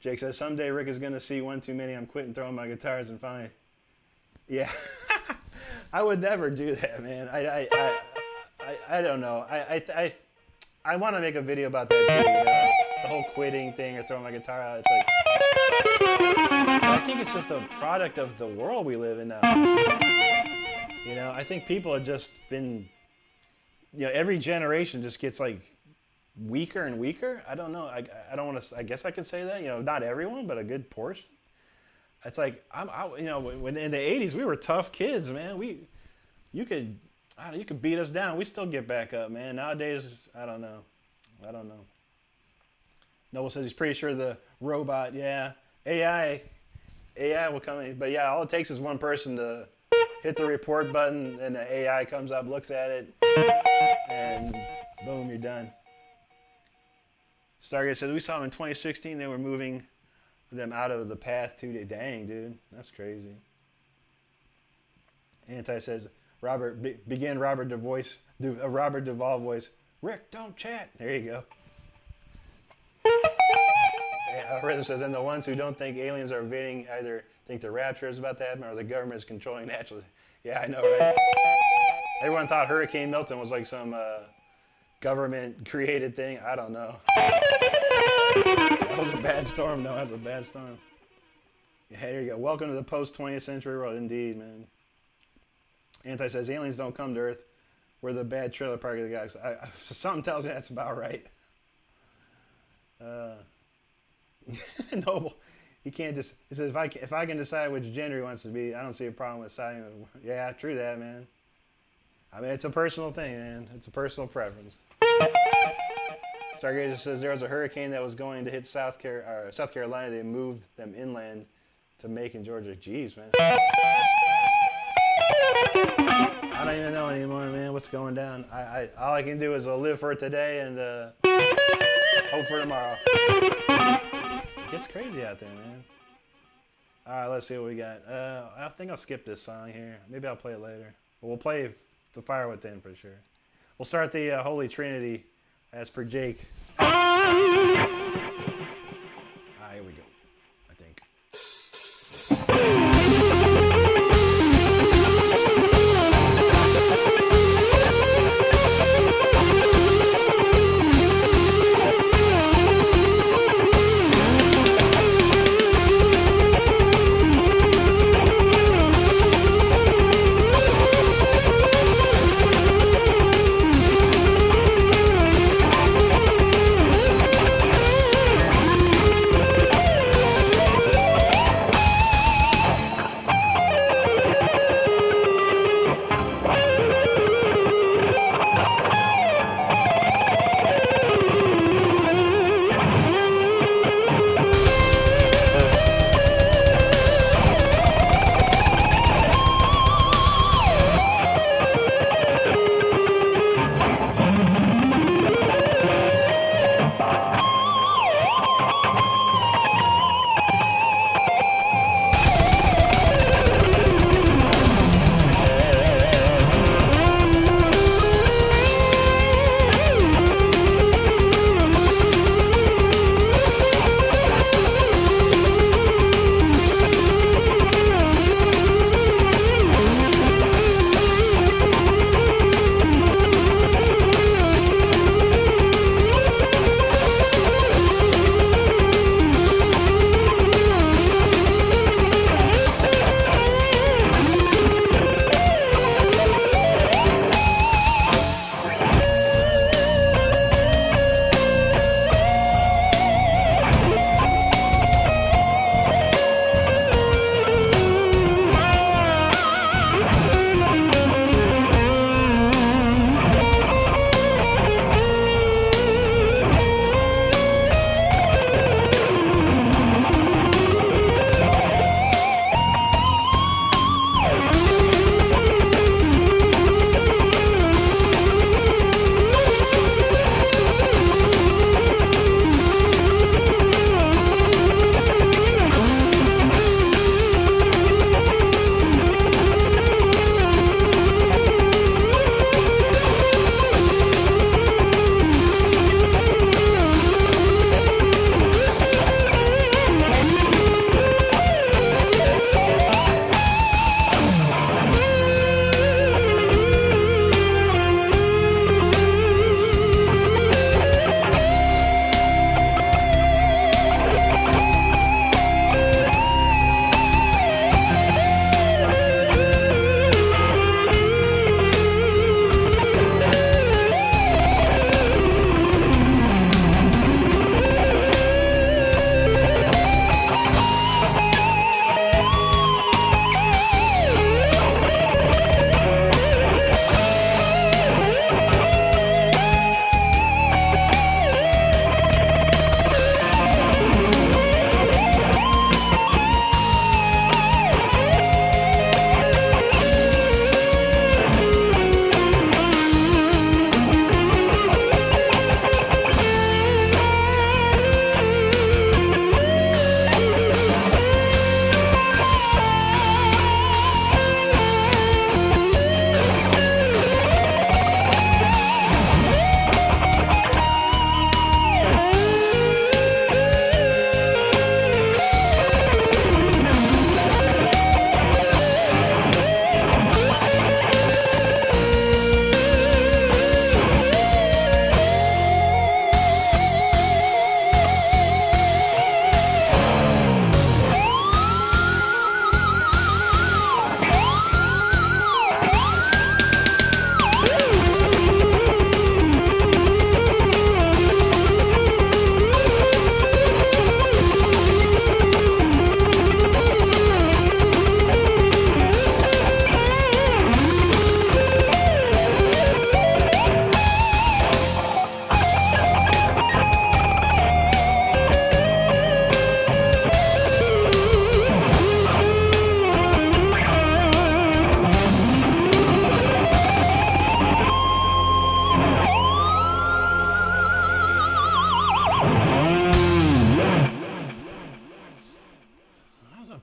Jake says, someday Rick is going to see one too many. I'm quitting throwing my guitars and finally. Yeah. I would never do that, man. I don't know. I want to make a video about that too. You know? The whole quitting thing or throwing my guitar out. It's like, I think it's just a product of the world we live in now. You know, I think people have just been, you know, every generation just gets like weaker and weaker. I don't know. I don't want to. I guess I could say that. You know, not everyone, but a good portion. It's like you know, when in the '80s we were tough kids, man. You could beat us down. We still get back up, man. Nowadays, I don't know. Noble says he's pretty sure the robot, yeah, AI will come in, but yeah, all it takes is one person to hit the report button, and the AI comes up, looks at it, and boom, you're done. Stargate says we saw them in 2016. They were moving them out of the path to dang, dude, that's crazy. Anti says begin Robert Duvall voice. Rick, don't chat. There you go. Rhythm says, and the ones who don't think aliens are invading either think the rapture is about to happen or the government is controlling natural. Yeah, I know, right? Everyone thought Hurricane Milton was like some government created thing. I don't know. That was a bad storm. No, that was a bad storm. Yeah, here you go. Welcome to the post-20th century world. Indeed, man. Anti says, aliens don't come to Earth. We're the bad trailer park of the galaxy. Something tells me that's about right. Noble. He can't just. He says, if I can decide which gender he wants to be, I don't see a problem with siding with. Yeah, true that, man. I mean, it's a personal thing, man. It's a personal preference. Stargazer says there was a hurricane that was going to hit South Carolina. They moved them inland to Macon, Georgia. Jeez, man. I don't even know anymore, man. What's going down? All I can do is live for today and Hope for tomorrow. It gets crazy out there, man. Alright, let's see what we got. I think I'll skip this song here. Maybe I'll play it later. But we'll play The Fire Within for sure. We'll start the Holy Trinity as per Jake. Here we go, I think.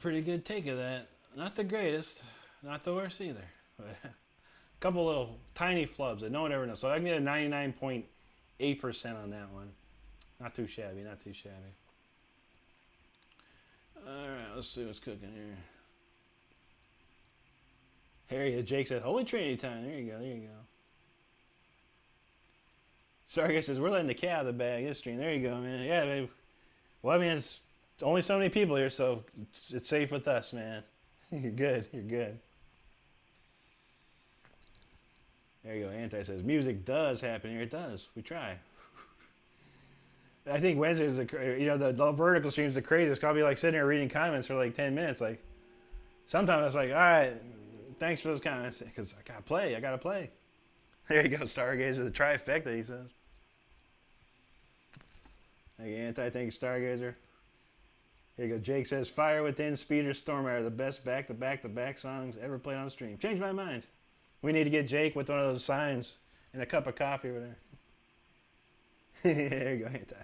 pretty good take of that. Not the greatest, not the worst either. But a couple little tiny flubs that no one ever knows. So I can get a 99.8% on that one. Not too shabby, not too shabby. Alright, let's see what's cooking here. Harry, Jake says, Holy Trinity time. There you go, there you go. Sarge says, we're letting the cat out of the bag this stream. There you go, man. Yeah, babe. Well, I mean, it's only so many people here, so it's safe with us, man. You're good, you're good. There you go, Anti says, music does happen here. It does. We try. I think Wednesdays, the vertical stream's the craziest. I'll be like sitting here reading comments for like 10 minutes. Like, sometimes it's like, all right, thanks for those comments, because I gotta play. There you go, Stargazer, the trifecta, he says. Hey, Anti, thank you, Stargazer. Here you go, Jake says, Fire Within, Speeder, Storm are the best back-to-back songs ever played on stream. Changed my mind. We need to get Jake with one of those signs and a cup of coffee over there. There you go, Anti.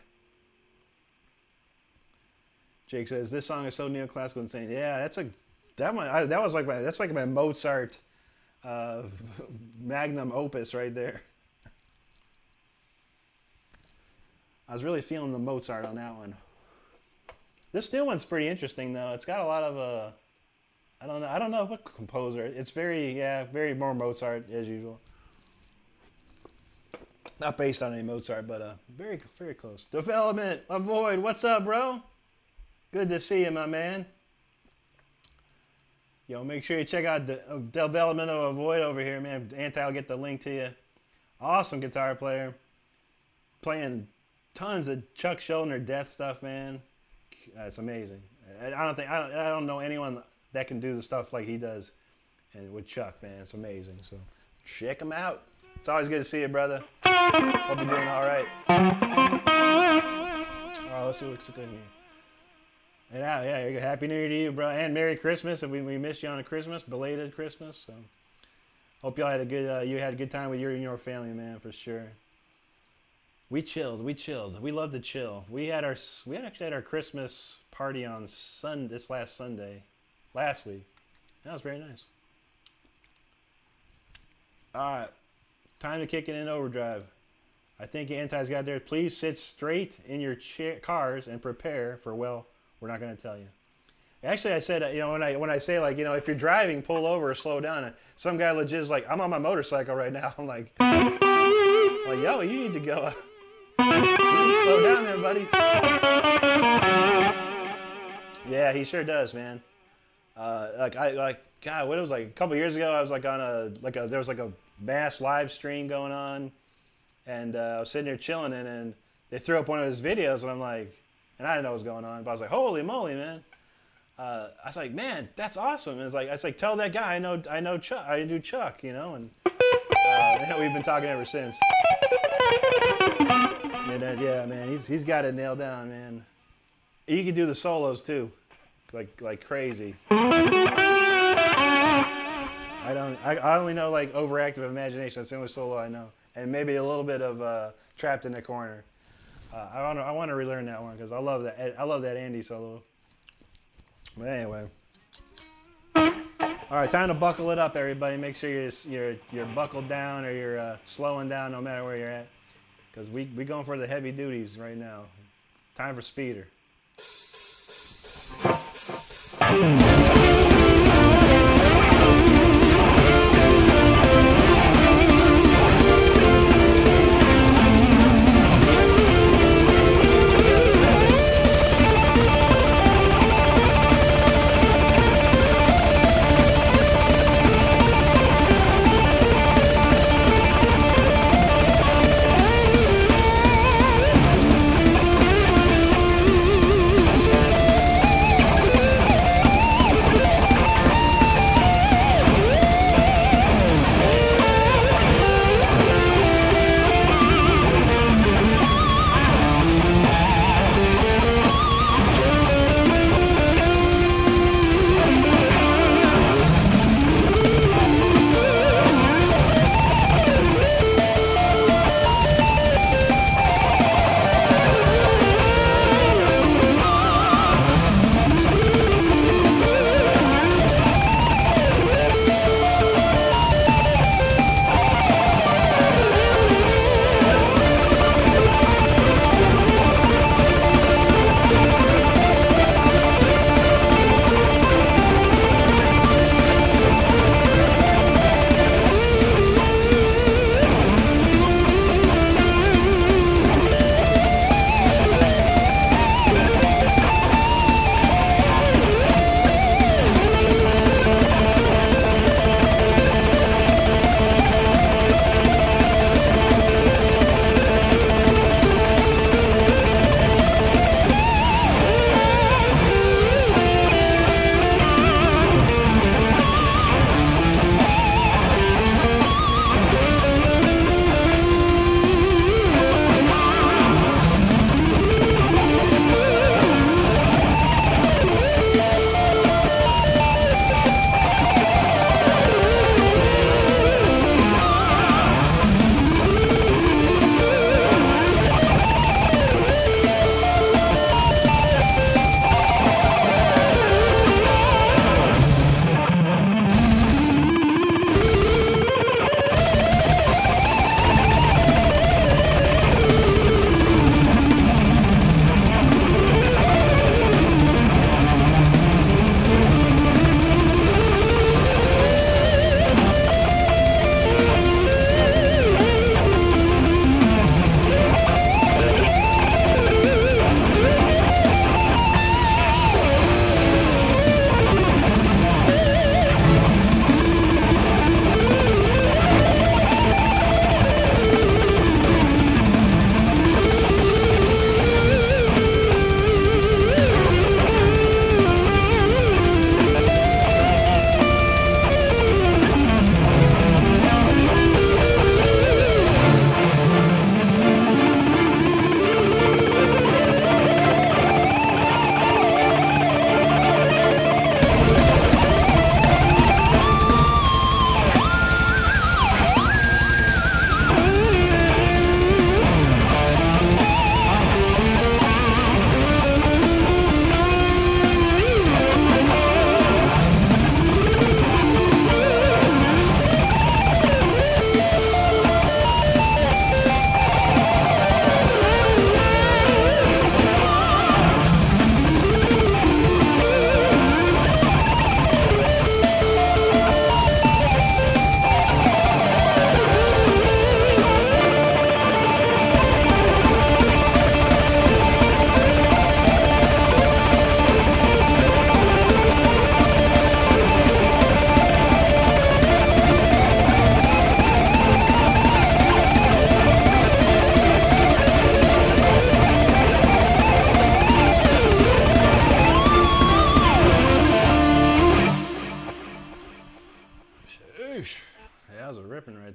Jake says, this song is so neoclassical insane. Yeah, that's like my Mozart magnum opus right there. I was really feeling the Mozart on that one. This new one's pretty interesting though. It's got a lot of I don't know what composer. It's very more Mozart as usual. Not based on any Mozart, but very close. Development Avoid. What's up, bro? Good to see you, my man. Yo, make sure you check out the Development of Avoid over here, man. Anti, I'll get the link to you. Awesome guitar player. Playing tons of Chuck Schuldiner death stuff, man. It's amazing. I don't know anyone that can do the stuff like he does, and with Chuck, man, it's amazing. So check him out. It's always good to see you, brother. Hope you're doing all right. Oh, let's see what's cooking here. And yeah, Happy New Year to you, bro, and Merry Christmas. If we missed you on a Christmas, belated Christmas. So hope y'all had a good time with you and your family, man, for sure. We chilled. We love to chill. We actually had our Christmas party on this last Sunday, last week. That was very nice. All right, time to kick it in overdrive. I think Anti's got there. Please sit straight in your cars and prepare for, well, we're not going to tell you. Actually, I said, when I say, like, if you're driving, pull over or slow down. And some guy legit is like, I'm on my motorcycle right now. I'm like, yo, you need to go. You need to slow down there, buddy. Yeah, he sure does, man. God, what it was like a couple years ago, I was like on there was like a mass live stream going on, and I was sitting there chilling, and they threw up one of his videos, and I'm like, and I didn't know what was going on, but I was like, holy moly, man. I was like, man, that's awesome. And it's like, tell that guy I know Chuck, I do Chuck, and we've been talking ever since. And yeah, man, he's got it nailed down, man. He can do the solos too, like crazy. I only know like Overactive Imagination. That's the only solo I know, and maybe a little bit of Trapped in the Corner. I want to relearn that one because I love that Andy solo. But anyway, all right, time to buckle it up, everybody. Make sure you're buckled down or you're slowing down, no matter where you're at, because we going for the heavy duties right now. Time for Speeder.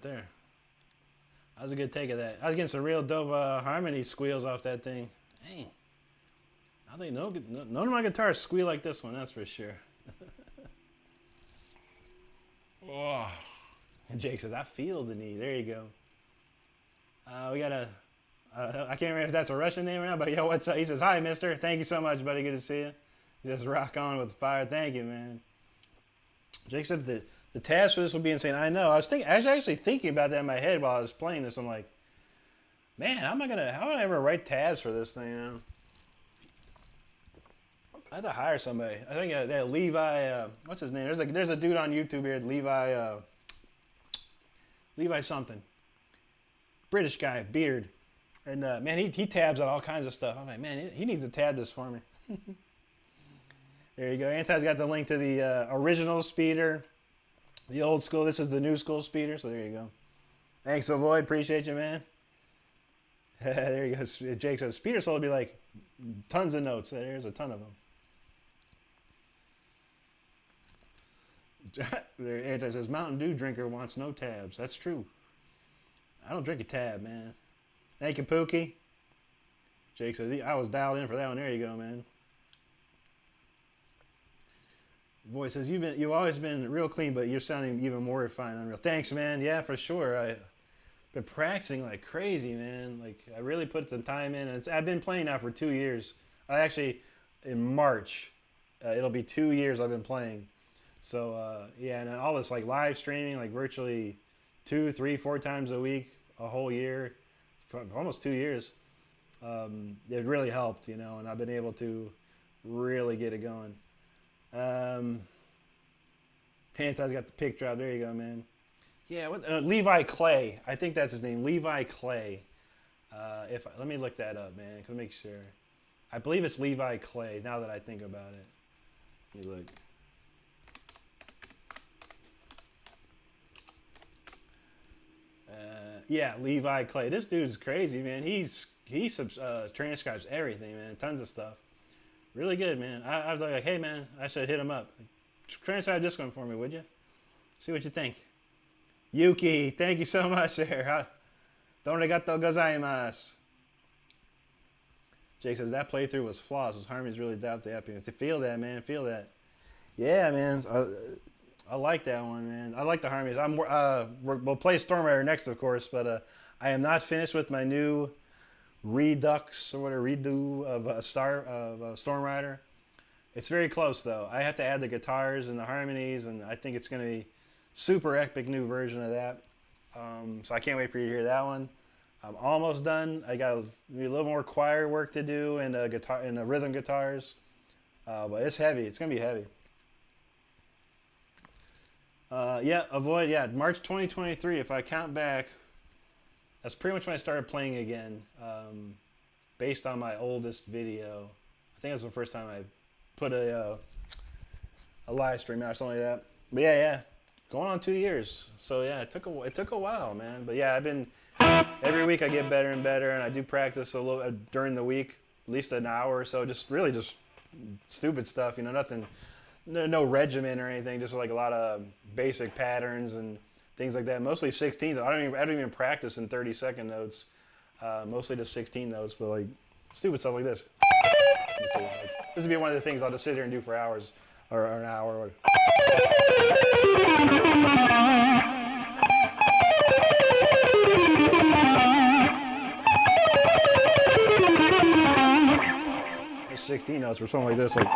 right there. That was a good take of that. I was getting some real dope harmony squeals off that thing. Dang. I think none of my guitars squeal like this one, that's for sure. Oh. And Jake says, I feel the need. There you go. We got a, I can't remember if that's a Russian name or not, but yo, what's up? He says, hi, mister. Thank you so much, buddy. Good to see you. Just rock on with the fire. Thank you, man. Jake said the tabs for this would be insane. I know. I was actually thinking about that in my head while I was playing this. I'm like, man, how would I ever write tabs for this thing? You know? I had to hire somebody. I think that Levi, what's his name? There's a dude on YouTube here, Levi something. British guy, beard. And man, he tabs on all kinds of stuff. I'm like, man, he needs to tab this for me. There you go. Anti's got the link to the original speeder, the old school. This is the new school speeder, so there you go. Thanks, Avoid. Appreciate you, man. There you go. Jake says, speeder soul would be like tons of notes. There's a ton of them. Anti says, Mountain Dew drinker wants no tabs. That's true. I don't drink a tab, man. Thank you, Pookie. Jake says, I was dialed in for that one. There you go, man. Voice says, you've always been real clean, but you're sounding even more refined, unreal. Thanks, man. Yeah, for sure. I've been practicing like crazy, man. Like, I really put some time in. And I've been playing now for 2 years. In March, it'll be 2 years I've been playing. So, yeah, and all this, like, live streaming, like, virtually 2, 3, 4 times a week, a whole year, for almost 2 years. It really helped, you know, and I've been able to really get it going. Panta's got the pick drop. There you go, man. Yeah, Levi Clay. I think that's his name, Levi Clay. Let me look that up, man. Can make sure. I believe it's Levi Clay. Now that I think about it, let me look. Yeah, Levi Clay. This dude's crazy, man. He transcribes everything, man. Tons of stuff. Really good, man. I was like, hey, man, I should hit him up. Transcribe this one for me, would you? See what you think. Yuki, thank you so much there. Donegato gozaimasu. Jake says, that playthrough was flawless. His harmony's really dapped the happiness. Feel that, man. Feel that. Yeah, man. I like that one, man. I like the harmonies. We'll play Storm Rider next, of course, but I am not finished with my new redux or whatever redo of Storm Rider. It's very close though. I have to add the guitars and the harmonies, and I think it's going to be super epic new version of that. So I can't wait for you to hear that one. I'm almost done. I got a little more choir work to do and guitar and rhythm guitars, but it's heavy. It's going to be heavy. March 2023, if I count back, that's pretty much when I started playing again, based on my oldest video. I think that's the first time I put a live stream out or something like that. But yeah, going on 2 years. So yeah, it took a while, man. But yeah, every week I get better and better, and I do practice a little during the week, at least an hour or so, just stupid stuff, you know, nothing. No regimen or anything, just like a lot of basic patterns and things like that. Mostly 16s. I don't even practice in 30-second notes. Mostly just 16 notes, but like stupid stuff like this. This would be one of the things I'll just sit here and do for hours or an hour. There's 16 notes or something like this, like.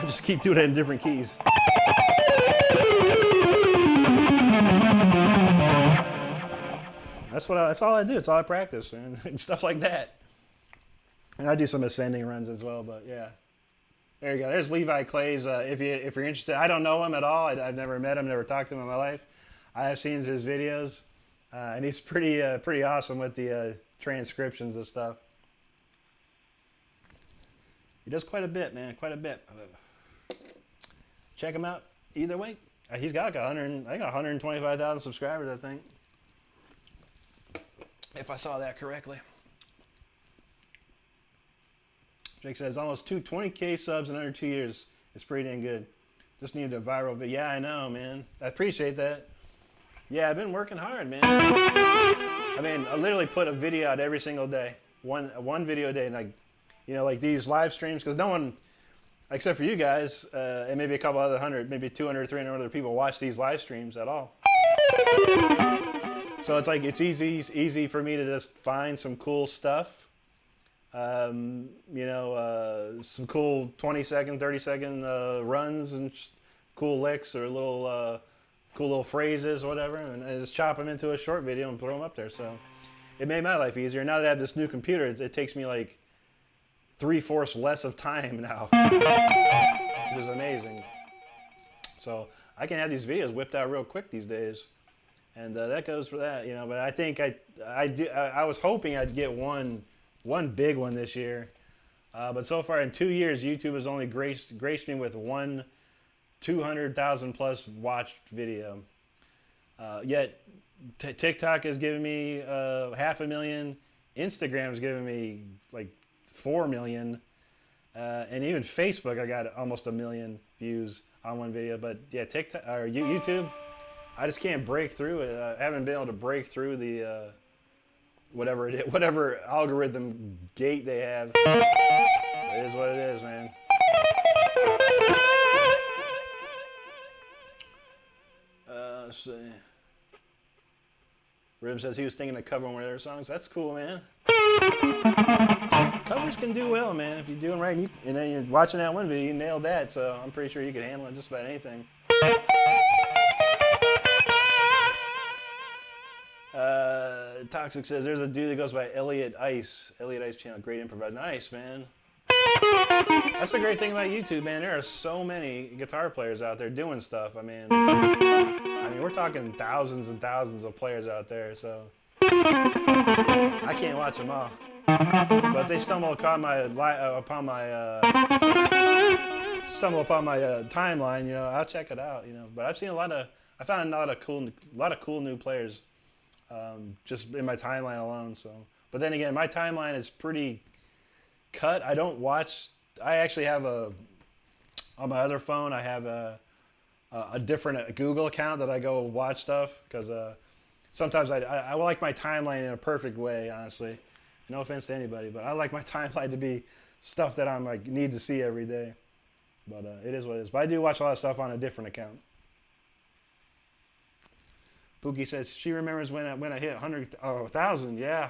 Just keep doing it in different keys. That's all I do. It's all I practice and stuff like that. And I do some ascending runs as well. But yeah, there you go. There's Levi Clay's. If you're interested, I don't know him at all. I've never met him. Never talked to him in my life. I have seen his videos, and he's pretty awesome with the transcriptions and stuff. He does quite a bit, man. Quite a bit. Check him out. Either way, he's got like 125,000 subscribers, I think. If I saw that correctly. Jake says almost 20K subs in under 2 years. It's pretty dang good. Just needed a viral video. Yeah, I know, man. I appreciate that. Yeah, I've been working hard, man. I mean, I literally put a video out every single day. One video a day, and like, you know, like these live streams, because no one, except for you guys, and maybe a couple other 100, maybe 200, 300 other people watch these live streams at all. So it's like, it's easy for me to just find some cool stuff. You know, some cool 20-second, 30-second runs and cool licks or little cool little phrases or whatever, and I just chop them into a short video and throw them up there. So it made my life easier. Now that I have this new computer, it takes me like 3/4 less of time now, which is amazing. So I can have these videos whipped out real quick these days, and that goes for that, you know. But I think I was hoping I'd get one big one this year, but so far in 2 years, YouTube has only graced me with one 200,000 plus watched video. Yet TikTok has given me 500,000. Instagram's given me like 4 million, and even Facebook, I got almost 1 million views on one video. But yeah, TikTok or YouTube, I just can't break through it. I haven't been able to break through the whatever it is, whatever algorithm gate they have. It is what it is, man. Let's see. Rib says he was thinking of covering one of their songs. That's cool, man. Covers can do well, man. If you do them right, and then you're watching that one video, you nailed that. So I'm pretty sure you can handle it just about anything. Toxic says there's a dude that goes by Elliot Ice. Elliot Ice channel, great improviser. Nice, man. That's the great thing about YouTube, man. There are so many guitar players out there doing stuff. I mean, we're talking thousands and thousands of players out there. So I can't watch them all. But if they stumble upon my timeline, you know, I'll check it out. You know, but I've seen I found a lot of cool new players. Just in my timeline alone. So, but then again, my timeline is pretty cut. I don't watch. I actually have on my other phone, I have a different Google account that I go watch stuff, because sometimes I like my timeline in a perfect way. Honestly, no offense to anybody, but I like my timeline to be stuff that I'm like need to see every day. But it is what it is. But I do watch a lot of stuff on a different account. Pookie says she remembers when I hit 1,000. Yeah,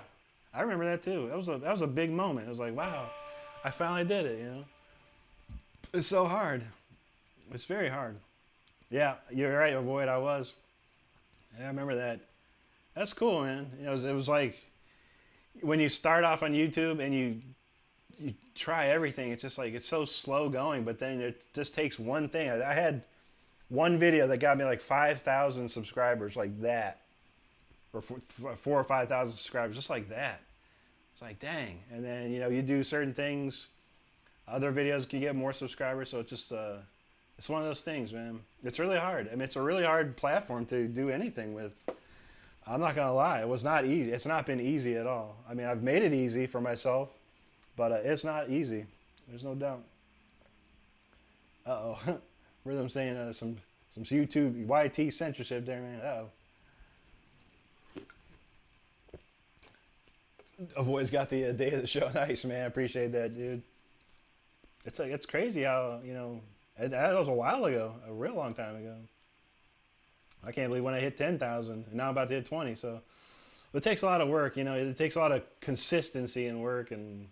I remember that too. That was a big moment. It was like, wow, I finally did it. You know, it's so hard. It's very hard. Yeah, you're right, Avoid. I was. Yeah, I remember that. That's cool, man. You know, it was like when you start off on YouTube and you try everything. It's just like it's so slow going, but then it just takes one thing. I had one video that got me like 5,000 subscribers, like that, or 4,000 or 5,000 subscribers, just like that. It's like, dang. And then, you know, you do certain things, other videos can get more subscribers. So it's just, it's one of those things, man. It's really hard. I mean, it's a really hard platform to do anything with. I'm not gonna lie, it was not easy. It's not been easy at all. I mean, I've made it easy for myself, but it's not easy. There's no doubt. Uh-oh. Rhythm saying some YouTube YT censorship there, man. Uh-oh. Avoid's got the day of the show. Nice, man. I appreciate that, dude. It's like, it's crazy how, you know, that was a while ago, a real long time ago. I can't believe when I hit 10,000, and now I'm about to hit 20. So it takes a lot of work, you know. It takes a lot of consistency and work, and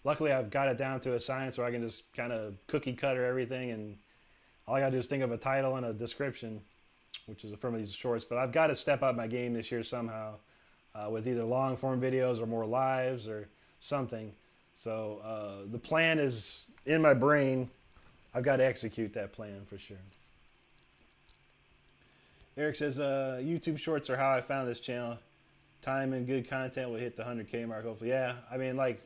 luckily I've got it down to a science where I can just kind of cookie cutter everything, and all I got to do is think of a title and a description, which is from these shorts. But I've got to step up my game this year somehow, with either long form videos or more lives or something. So the plan is in my brain. I've got to execute that plan for sure. Eric says, YouTube shorts are how I found this channel. Time and good content will hit the 100K mark, hopefully. Yeah, I mean, like,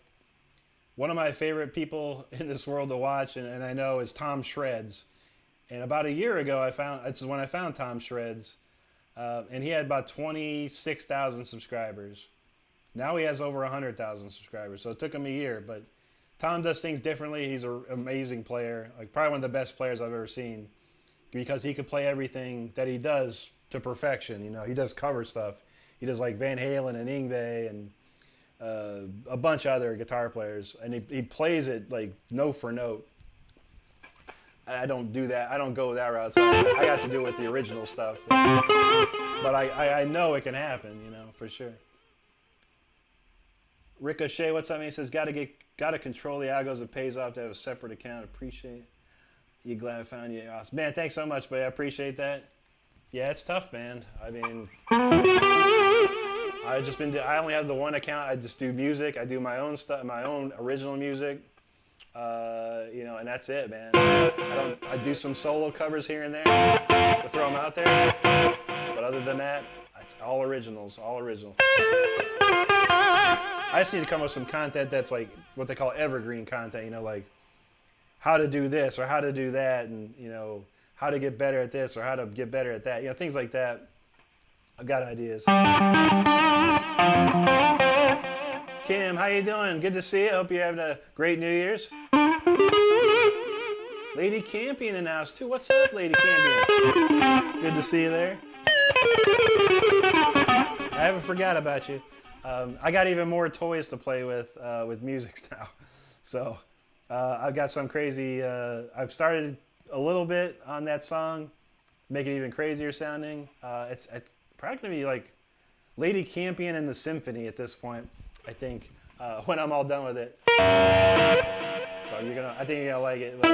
one of my favorite people in this world to watch, and I know, is Tom Shreds. And about a year ago, this is when I found Tom Shreds, and he had about 26,000 subscribers. Now he has over 100,000 subscribers, so it took him a year. But Tom does things differently. He's an amazing player, like probably one of the best players I've ever seen. because he could play everything that he does to perfection. You know, he does cover stuff. He does like Van Halen and Yngwie and a bunch of other guitar players, and he plays it like note for note. I don't do that. I don't go that route. So I got to do it with the original stuff. But I know it can happen, you know, for sure. Ricochet, what's up? He says, gotta control the algos. It pays off to have a separate account. Appreciate you. Glad I found you. Awesome. Man, thanks so much, buddy. I appreciate that. Yeah, it's tough, man. I mean, I only have the one account. I just do music. I do my own stuff, my own original music. You know, and that's it, man. I do some solo covers here and there to throw them out there. But other than that, it's all originals, all original. I just need to come up with some content that's like what they call evergreen content, you know, like how to do this or how to do that, and, you know, how to get better at this or how to get better at that, you know, things like that. I've got ideas. Kim, how you doing? Good to see you. Hope you're having a great New Year's. Lady Campion announced too. What's up, Lady Campion? Good to see you there. I haven't forgot about you. I got even more toys to play with music now. So I've got some crazy. I've started a little bit on that song, make it even crazier sounding. It's probably gonna be like Lady Campion and the Symphony at this point, I think, when I'm all done with it. So I think you're gonna like it. But,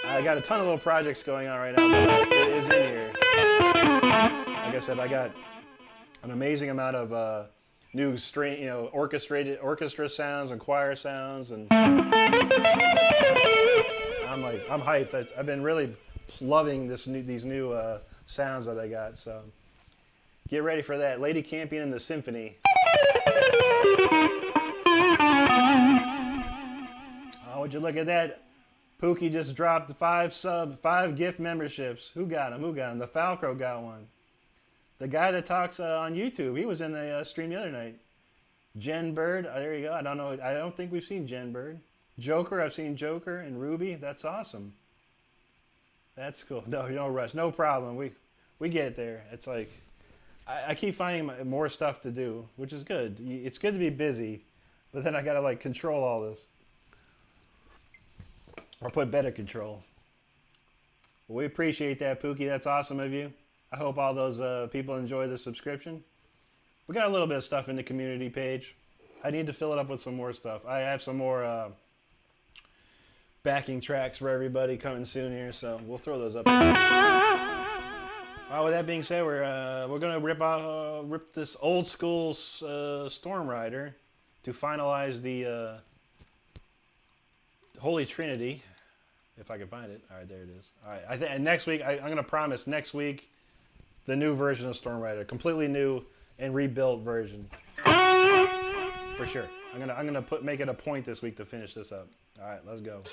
I got a ton of little projects going on right now, but it is in here. Like I said, I got an amazing amount of new string, you know, orchestra sounds and choir sounds, and I'm hyped. I've been really loving these new sounds that I got. So get ready for that, Lady Campion and the Symphony. Oh, would you look at that? Pookie just dropped 5 gift memberships. Who got them? The Falco got one. The guy that talks on YouTube, he was in the stream the other night. Jen Bird, there you go. I don't know. I don't think we've seen Jen Bird. Joker, I've seen Joker and Ruby. That's awesome. That's cool. No rush. No problem. We get there. It's like I keep finding more stuff to do, which is good. It's good to be busy, but then I got to like control all this. Or put better control. Well, we appreciate that, Pookie. That's awesome of you. I hope all those people enjoy the subscription. We got a little bit of stuff in the community page. I need to fill it up with some more stuff. I have some more backing tracks for everybody coming soon here, so we'll throw those up. With that being said, we're gonna rip this old school Storm Rider to finalize the Holy Trinity, if I can find it. All right, there it is. All right, and next week I'm gonna promise next week the new version of Storm Rider, completely new and rebuilt version, for sure. I'm gonna make it a point this week to finish this up. All right, let's go.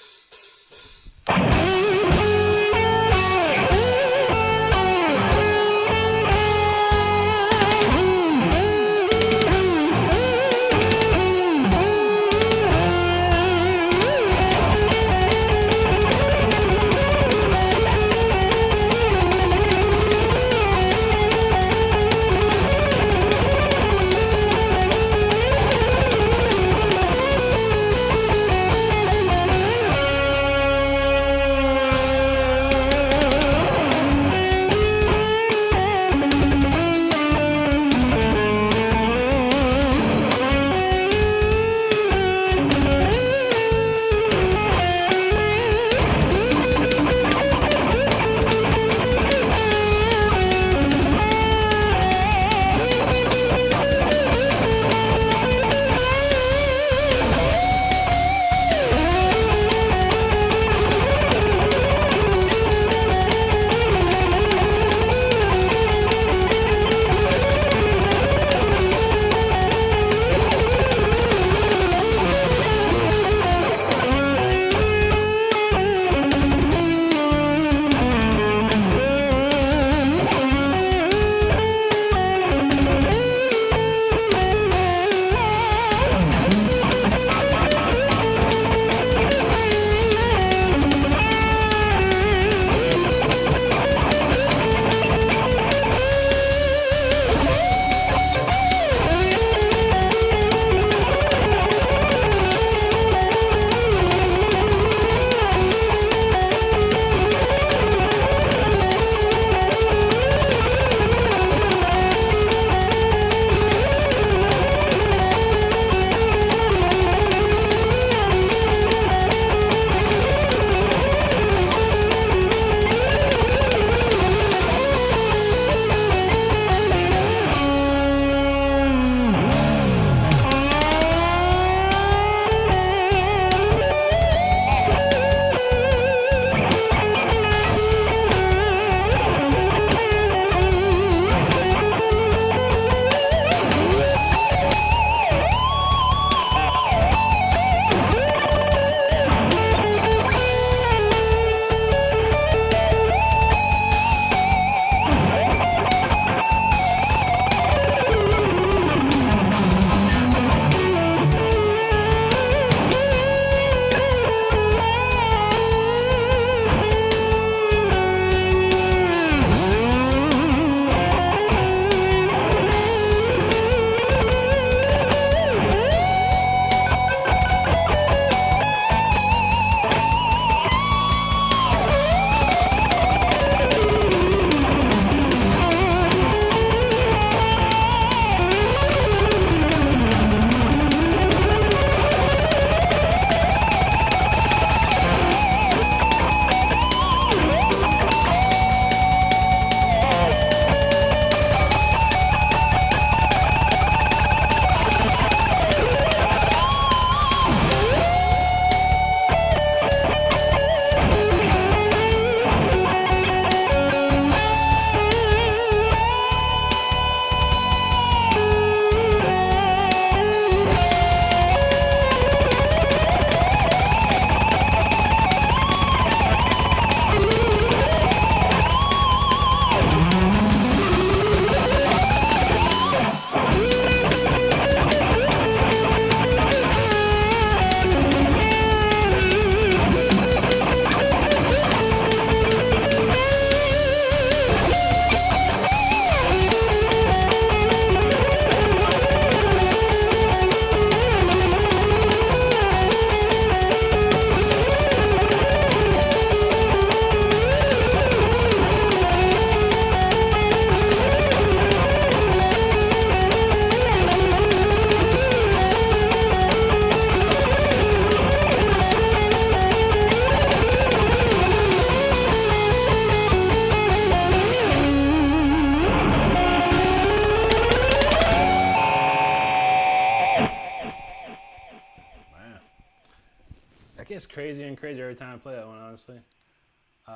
gets crazier and crazier every time I play that one, honestly.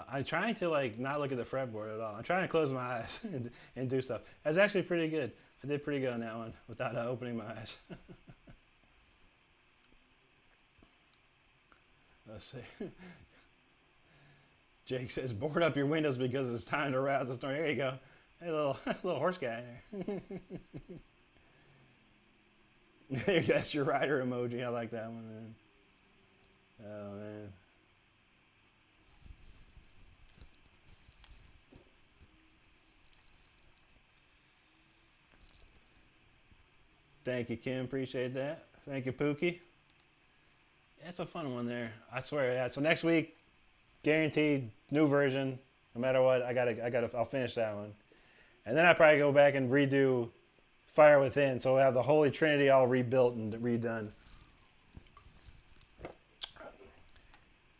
I'm trying to like not look at the fretboard at all. I'm trying to close my eyes and do stuff. That's actually pretty good. I did pretty good on that one without opening my eyes. Let's see. Jake says, board up your windows because it's time to rouse the storm. There you go. Hey, little horse guy there. That's your rider emoji. I like that one, man. Oh, man. Thank you, Kim. Appreciate that. Thank you, Pookie. That's a fun one there. I swear. Yeah. So next week, guaranteed new version. No matter what, I'll finish that one, and then I probably go back and redo Fire Within. So we'll have the Holy Trinity all rebuilt and redone.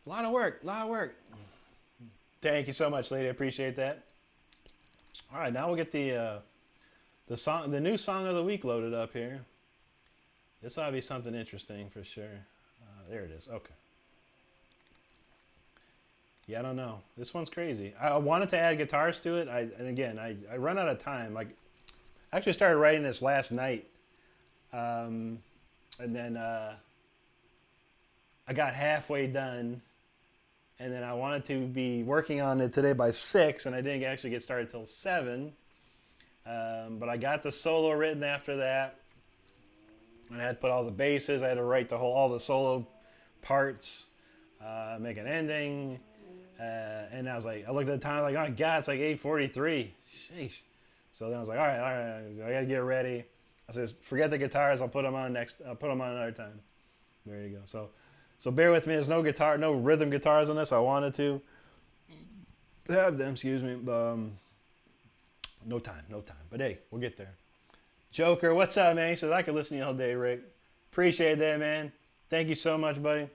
A lot of work. Thank you so much, lady. I appreciate that. All right, now we'll get the new song of the week loaded up here. This ought to be something interesting for sure. There it is. Okay. Yeah, I don't know. This one's crazy. I wanted to add guitars to it. I run out of time. Like, I actually started writing this last night, and then I got halfway done, and then I wanted to be working on it today by 6, and I didn't actually get started till 7. But I got the solo written after that, and I had to put all the basses. I had to write all the solo parts, make an ending, and I was like, I looked at the time, like, oh God, it's like 8:43. Sheesh. So then I was like, all right, I gotta get ready. I said, forget the guitars. I'll put them on another time. There you go. So bear with me. There's no rhythm guitars on this. I wanted to have them. Excuse me. No time. But hey, we'll get there. Joker, what's up, man? He says, I could listen to you all day, Rick. Appreciate that, man. Thank you so much, buddy.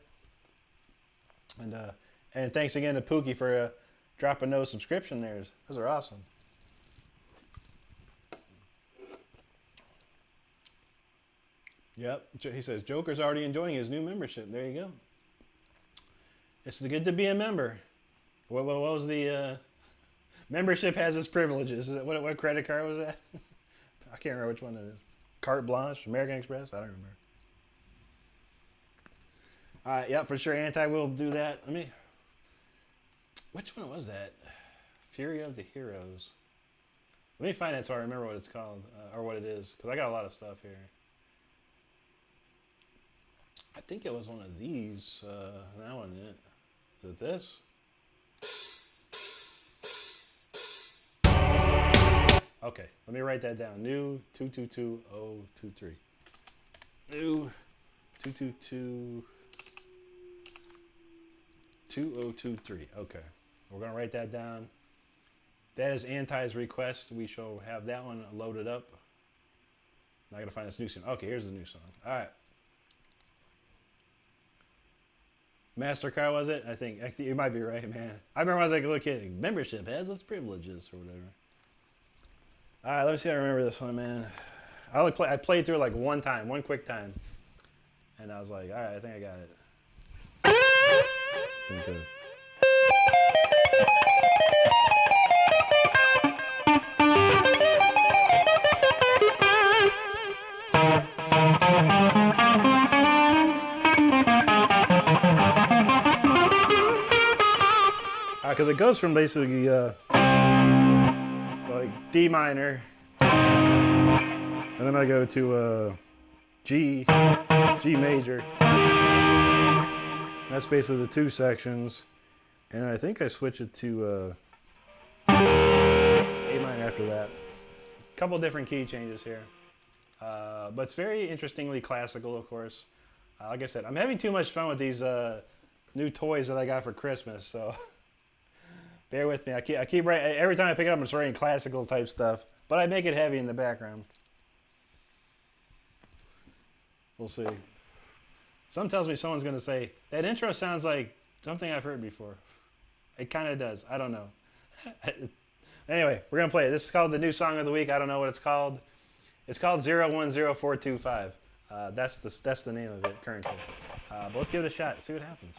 And thanks again to Pookie for dropping no subscription there. Those are awesome. Yep. He says, Joker's already enjoying his new membership. There you go. It's good to be a member. What was the... membership has its privileges. What credit card was that? I can't remember which one it is. Carte Blanche, American Express? I don't remember. All right, yeah, for sure. Anti will do that. Which one was that? Fury of the Heroes. Let me find it so I remember what it's called, or what it is, because I got a lot of stuff here. I think it was one of these. That one, yeah. Is it this? Okay, let me write that down. New 222023. New 222023. Okay, we're gonna write that down. That is Anti's request. We shall have that one loaded up. Now I gotta find this new song. Okay, here's the new song. All right. MasterCard, was it? I think you might be right, man. I remember when I was like a little kid. Membership has its privileges or whatever. All right, let me see if I remember this one, man. I played through it like one quick time. And I was like, all right, I think I got it. Okay. Because it goes from basically like D minor, and then I go to G major. That's basically the two sections, and I think I switch it to A minor after that. A couple different key changes here, but it's very interestingly classical, of course. Like I said, I'm having too much fun with these new toys that I got for Christmas, so. Bear with me. I keep writing. Every time I pick it up, I'm just writing classical type stuff. But I make it heavy in the background. We'll see. Something tells me someone's going to say, that intro sounds like something I've heard before. It kind of does. I don't know. Anyway, we're going to play it. This is called the new song of the week. I don't know what it's called. It's called 010425. That's the name of it currently. But let's give it a shot. See what happens.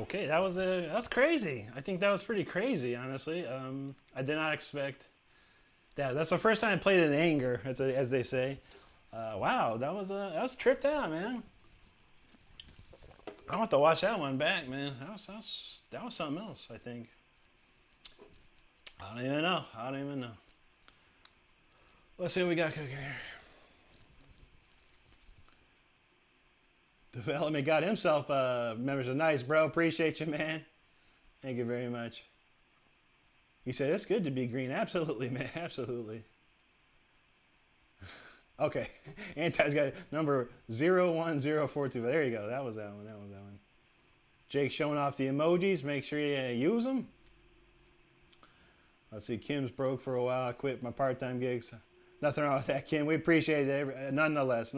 Okay, that's crazy. I think that was pretty crazy, honestly. I did not expect That's the first time I played it in anger, as they say. Wow, that was tripped out, man. I want to watch that one back, man. That was something else, I think. I don't even know. Let's see what we got cooking here. Development got himself members of nice, bro. Appreciate you, man. Thank you very much. He said it's good to be green. Absolutely, man. Absolutely. Okay. Anti's got number 01042. There you go. That was that one. Jake showing off the emojis. Make sure you use them. Let's see. Kim's broke for a while. I quit my part-time gigs. Nothing wrong with that, Kim. We appreciate it. Nonetheless.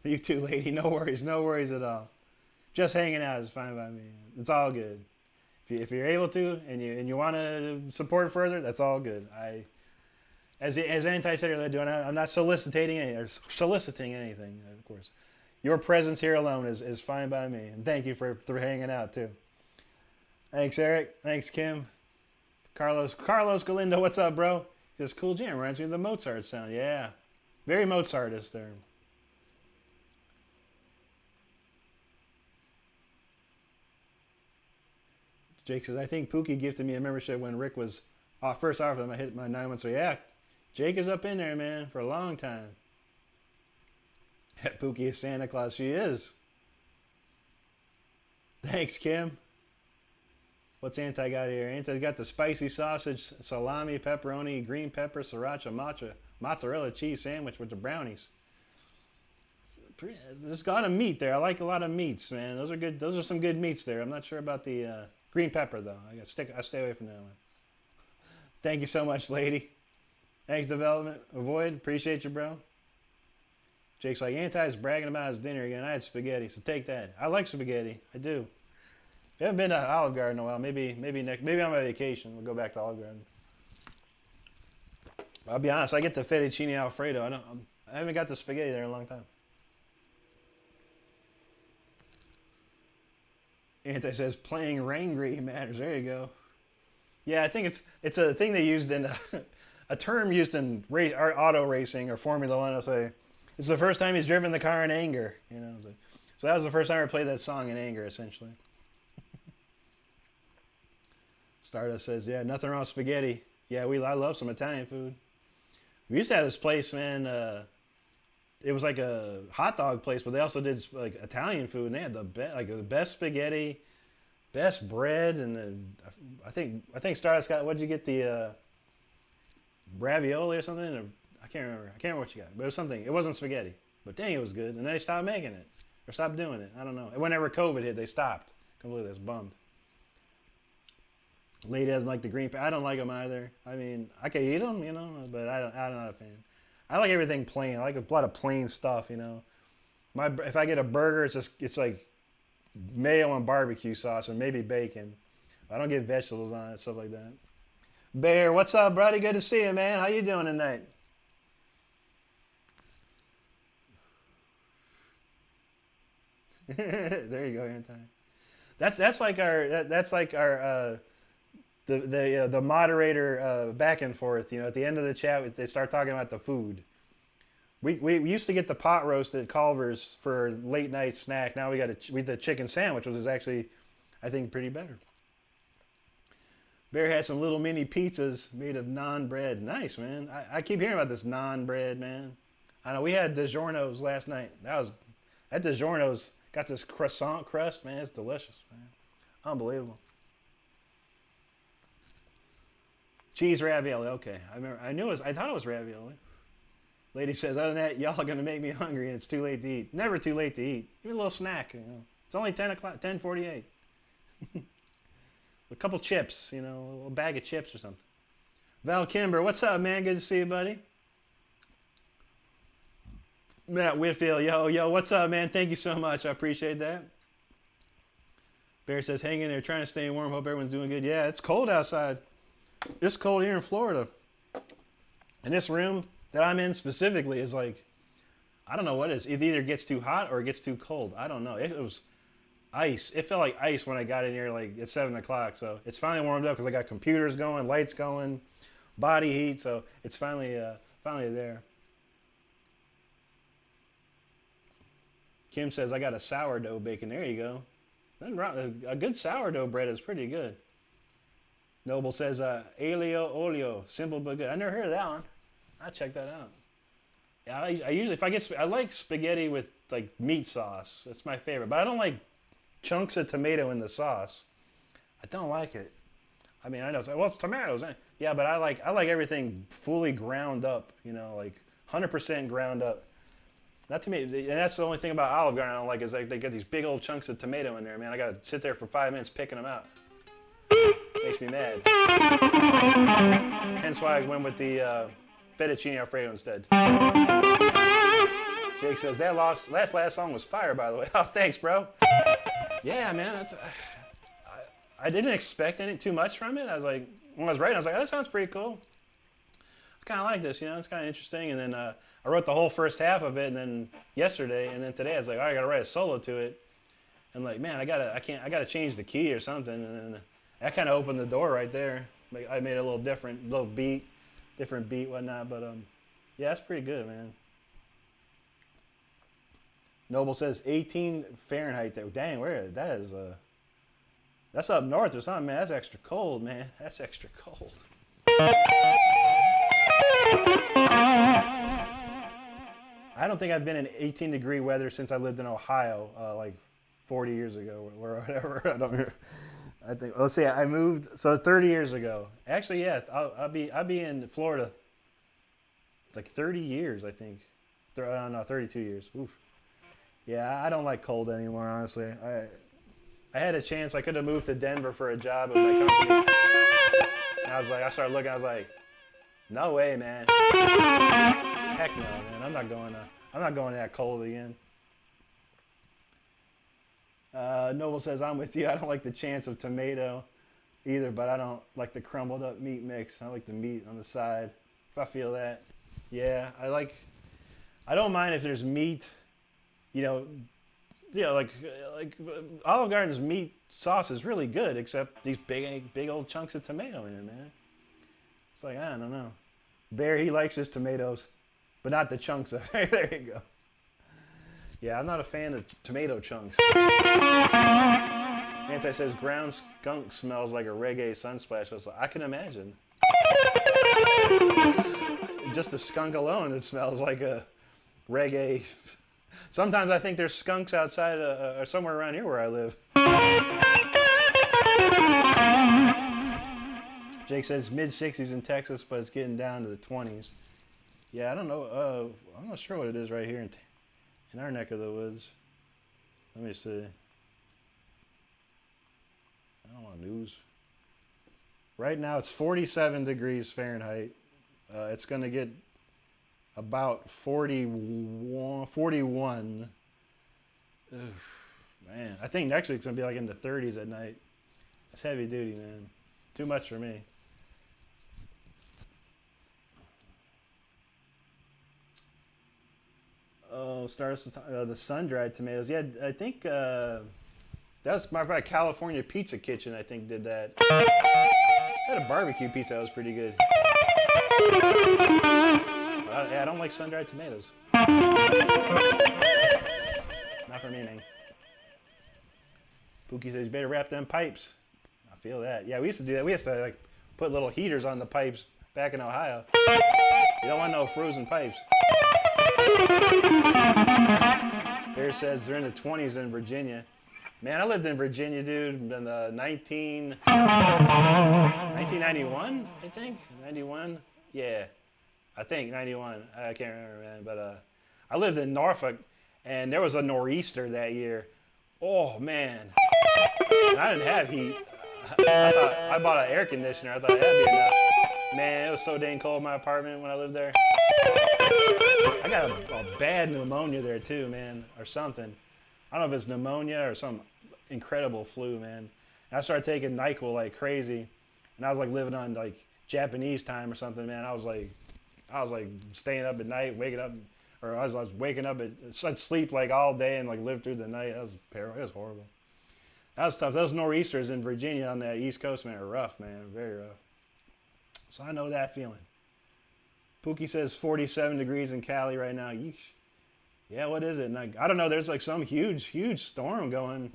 You too, lady. No worries at all. Just hanging out is fine by me. It's all good. If you're able to and you want to support further, that's all good. As Anti said earlier, I'm not soliciting anything, of course. Your presence here alone is fine by me. And thank you for hanging out too. Thanks, Eric. Thanks, Kim. Carlos Galindo, what's up, bro? Just cool jam. Reminds me of the Mozart sound. Yeah. Very Mozartist there. Jake says, I think Pookie gifted me a membership when Rick was first offered him. I hit my 9 months. So yeah, Jake is up in there, man, for a long time. Pookie is Santa Claus. She is. Thanks, Kim. What's Anti got here? Anti's got the spicy sausage, salami, pepperoni, green pepper, sriracha, mozzarella cheese sandwich with the brownies. There's a lot of meat there. I like a lot of meats, man. Those are good. Those are some good meats there. I'm not sure about the green pepper though. I stay away from that one. Thank you so much, lady. Thanks, Development. Avoid. Appreciate you, bro. Jake's like, Anti's bragging about his dinner again. I had spaghetti, so take that. I like spaghetti. I do. I haven't been to Olive Garden in a while. Maybe on my vacation we'll go back to Olive Garden. I'll be honest. I get the fettuccine alfredo. I haven't got the spaghetti there in a long time. Anti says playing Rangry matters. There you go. Yeah, I think it's a thing they used in a term used in auto racing or Formula One. I'll say it's the first time he's driven the car in anger. You know, so that was the first time I played that song in anger, essentially. Stardust says, yeah, nothing wrong with spaghetti. Yeah, I love some Italian food. We used to have this place, man. It was like a hot dog place, but they also did like Italian food, and they had the best spaghetti, best bread, and I think Stardust got, what did you get, the ravioli or something? Or, I can't remember what you got, but it was something. It wasn't spaghetti, but dang, it was good. And then they stopped making it or stopped doing it. I don't know. And whenever COVID hit, they stopped completely. I was bummed. Lady doesn't like the green pepper. I don't like them either. I mean, I could eat them, you know, but I'm not a fan. I like everything plain. I like a lot of plain stuff, you know. If I get a burger, it's like mayo and barbecue sauce and maybe bacon. I don't get vegetables on it, stuff like that. Bear, what's up, buddy? Good to see you, man. How you doing tonight? There you go, Anti. That's like our the moderator back and forth. You know, at the end of the chat, they start talking about the food. We used to get the pot roast at Culver's for late night snack. Now we the chicken sandwich, which is actually, I think, pretty better. Bear had some little mini pizzas made of naan bread. Nice, man. I keep hearing about this naan bread, man. I know we had DiGiorno's last night. That DiGiorno's got this croissant crust, man. It's delicious, man. Unbelievable. Cheese ravioli. Okay, I thought it was ravioli. Lady says, other than that, y'all are gonna make me hungry, and it's too late to eat. Never too late to eat. Even a little snack. You know, it's only 10 o'clock, 10:48. A couple chips, you know, a little bag of chips or something. Val Kimber, what's up, man? Good to see you, buddy. Matt Whitfield, yo, what's up, man? Thank you so much. I appreciate that. Bear says, hang in there, trying to stay warm. Hope everyone's doing good. Yeah, it's cold outside. It's cold here in Florida. And this room that I'm in specifically is like, I don't know what it is. It either gets too hot or it gets too cold. I don't know. ice. It felt like ice when I got in here like at 7 o'clock. So it's finally warmed up because I got computers going, lights going, body heat. So it's finally there. Kim says I got a sourdough baking. There you go. Nothing wrong. A good sourdough bread is pretty good. Noble says alio olio, simple but good. I never heard of that one. I'll check that out. Yeah, I usually I like spaghetti with like meat sauce. That's my favorite. But I don't like chunks of tomato in the sauce. I don't like it. I mean, I know it's like, well, it's tomatoes. Yeah, but I like everything fully ground up. You know, like 100% ground up. Not to me, and that's the only thing about Olive Garden I don't like is like they get these big old chunks of tomato in there. Man, I gotta sit there for 5 minutes picking them out. Makes me mad. Hence why I went with the fettuccine Alfredo instead. Jake says that last song was fire, by the way. Oh, thanks, bro. Yeah, man, I didn't expect too much from it. I was like, when I was writing, I was like, oh, that sounds pretty cool. I kind of like this, you know, it's kind of interesting. And then I wrote the whole first half of it, and then yesterday, and then today, I was like, all right, I gotta write a solo to it. And like, man, I gotta change the key or something. And then that kind of opened the door right there. I made it a little different, different beat, whatnot. But yeah, that's pretty good, man. Noble says 18 Fahrenheit there. Dang, that is that's up north or something, man. That's extra cold, man. That's extra cold. I don't think I've been in 18-degree weather since I lived in Ohio, like 40 years ago or whatever. I think. Let's see. I moved 30 years ago. Actually, yeah. I'll be in Florida like 30 years. I think. I don't know, 32 years. Oof. Yeah, I don't like cold anymore. Honestly, I had a chance. I could have moved to Denver for a job at my company. And I started looking. I was like, no way, man. Heck no, man. I'm not going that cold again. Noble says, I'm with you. I don't like the chance of tomato either, but I don't like the crumbled up meat mix. I like the meat on the side. If I feel that. Yeah, I don't mind if there's meat, like Olive Garden's meat sauce is really good, except these big old chunks of tomato in it, man. It's like, I don't know. Bear, he likes his tomatoes, but not the chunks of it. There you go. Yeah, I'm not a fan of tomato chunks. Anti says ground skunk smells like a reggae sunsplash. I can imagine. Just the skunk alone, it smells like a reggae. Sometimes I think there's skunks outside or somewhere around here where I live. Jake says mid-60s in Texas, but it's getting down to the 20s. Yeah, I don't know. I'm not sure what it is right here in our neck of the woods. Let me see. I don't want news. Right now it's 47 degrees Fahrenheit. It's going to get about 41. Ugh, man, I think next week's going to be like in the 30s at night. That's heavy duty, man. Too much for me. Oh, stars the sun-dried tomatoes. Yeah, I think that was my California Pizza Kitchen. I think did that. I had a barbecue pizza that was pretty good. I don't like sun-dried tomatoes. Not for me, man. Pookie says, better wrap them pipes. I feel that. Yeah, we used to do that. We used to like put little heaters on the pipes back in Ohio. You don't want no frozen pipes. Bear says they're in the 20s in Virginia. Man, I lived in Virginia, dude, in 1991, I think. 91? Yeah. I think 91. I can't remember, man. But I lived in Norfolk, and there was a nor'easter that year. Oh, man. And I didn't have heat. I bought an air conditioner. I thought that'd be enough. Man, it was so dang cold in my apartment when I lived there. I got a bad pneumonia there, too, man, or something. I don't know if it's pneumonia or some incredible flu, man. And I started taking NyQuil like crazy, and I was like living on like Japanese time or something, man. I was like staying up at night, waking up, or I was waking up I'd sleep like all day and like live through the night. It was horrible. That was tough. Those nor'easters in Virginia on that East Coast, man, are rough, man. Very rough. So I know that feeling. Pookie says 47 degrees in Cali right now. Yeesh. Yeah, what is it? And I don't know. There's like some huge storm going.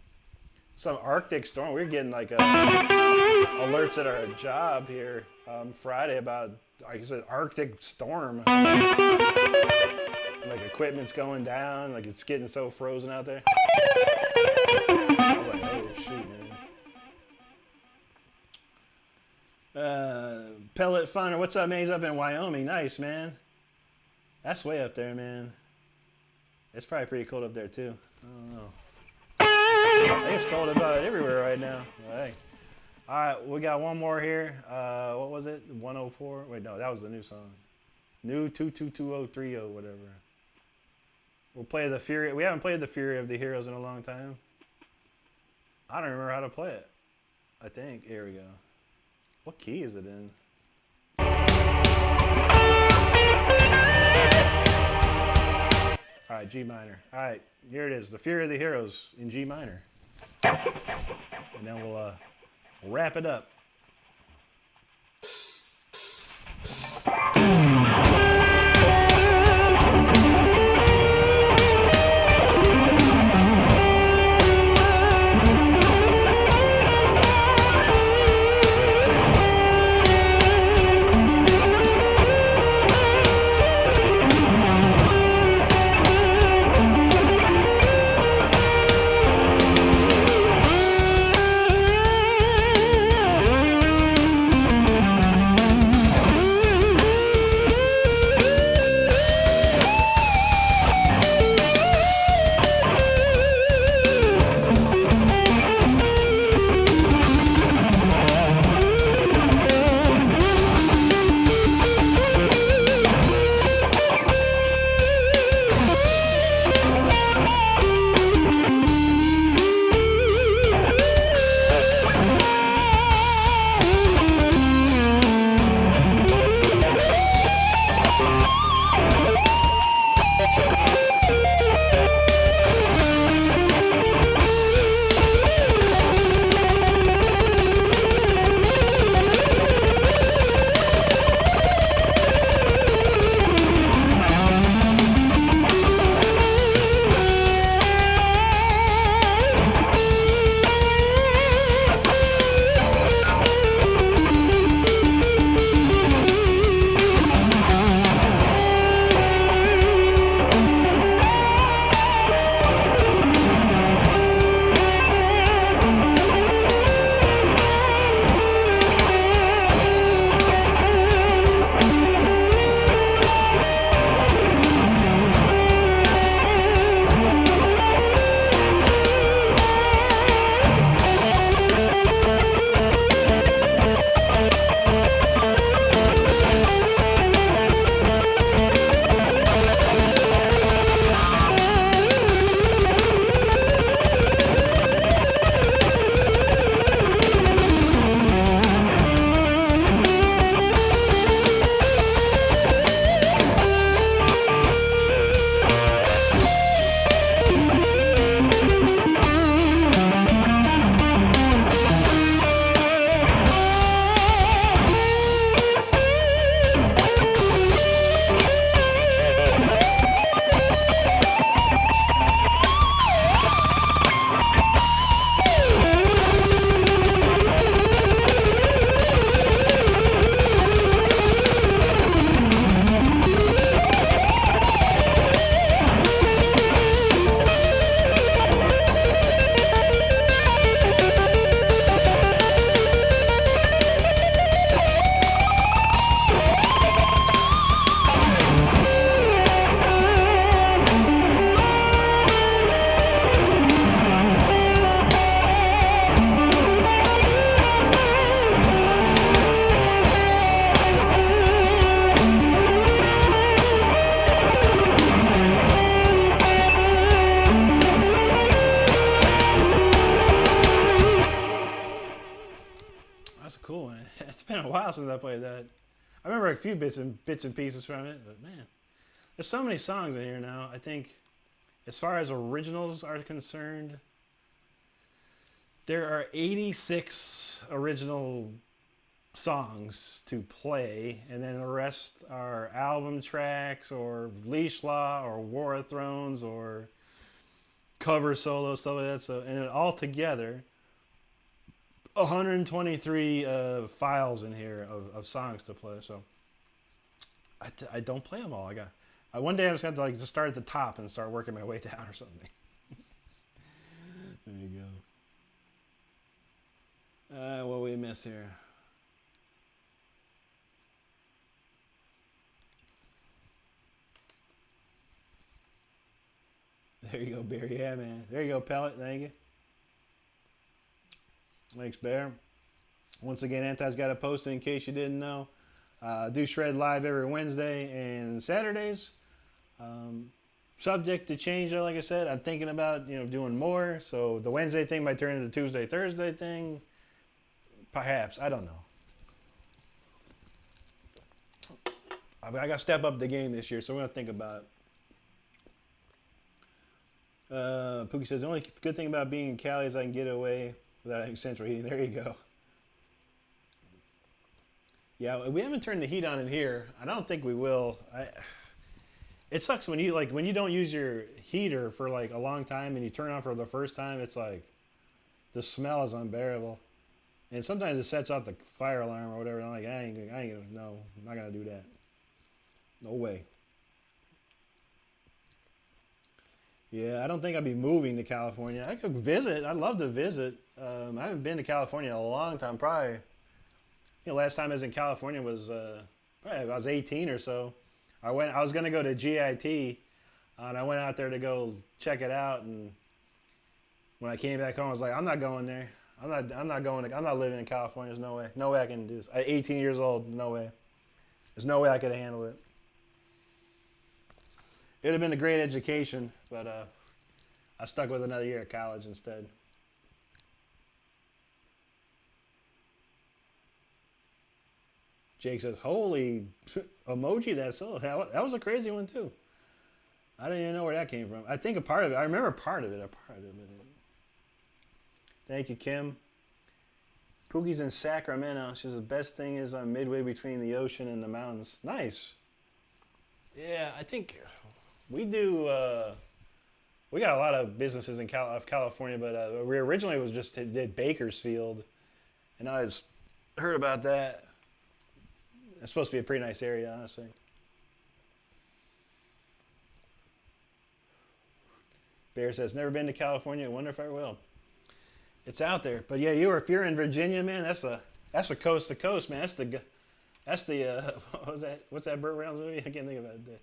Some Arctic storm. We're getting like alerts at our job here Friday about, like I said, Arctic storm. Like equipment's going down. Like it's getting so frozen out there. I was like, oh shoot, man. Pellet Funner, what's up, man? He's up in Wyoming. Nice, man. That's way up there, man. It's probably pretty cold up there too. I don't know. I think it's cold about everywhere right now. Hey. All right, we got one more here. What was it? 104? Wait, no, that was the new song. New 222030, whatever. We'll play the Fury. We haven't played the Fury of the Heroes in a long time. I don't remember how to play it. I think. Here we go. What key is it in? All right, G minor. All right, here it is. The Fury of the Heroes in G minor. And then we'll wrap it up. Since I played that. I remember a few bits and pieces from it, but man, there's so many songs in here now. I think as far as originals are concerned, There are 86 original songs to play, and then the rest are album tracks or Leash Law or War of Thrones or cover solo, stuff like that. So, and then all together, 123 files in here of songs to play. So I don't play them all. One day I just have to like just start at the top and start working my way down or something. There you go. What we missed here? There you go, Bear. Yeah, man. There you go, Pellet. Thank you. Thanks, Bear. Once again, Anti's got a post in case you didn't know. Do Shred live every Wednesday and Saturdays. Subject to change, though, like I said. I'm thinking about doing more. So the Wednesday thing might turn into Tuesday, Thursday thing. Perhaps. I don't know. I got to step up the game this year, so we're going to think about it. Pookie says, the only good thing about being in Cali is I can get away without having central heating. There you go. Yeah, we haven't turned the heat on in here. I don't think we will. It sucks when you don't use your heater for like a long time and you turn it on for the first time. It's like the smell is unbearable, and sometimes it sets off the fire alarm or whatever. I'm like, no, I'm not gonna do that. No way. Yeah, I don't think I'd be moving to California. I could visit. I'd love to visit. I haven't been to California in a long time. Probably, last time I was in California was probably I was 18 or so. I was gonna go to GIT, and I went out there to go check it out. And when I came back home, I was like, I'm not going there. I'm not living in California. There's no way. No way I can do this. I'm 18 years old. No way. There's no way I could handle it. It would have been a great education, but I stuck with another year at college instead. Jake says, holy emoji, that was a crazy one too. I don't even know where that came from. I think a part of it, I remember part of it. Thank you, Kim. Pookie's in Sacramento. She says, the best thing is I'm midway between the ocean and the mountains. Nice. Yeah, I think we do, we got a lot of businesses in California, but we originally did Bakersfield, and I heard about that. It's supposed to be a pretty nice area, honestly. Bear says, never been to California. I wonder if I will. It's out there, but yeah, if you're in Virginia, man, that's the coast to coast, man. That's the what was that? What's that Burt Reynolds movie? I can't think about it.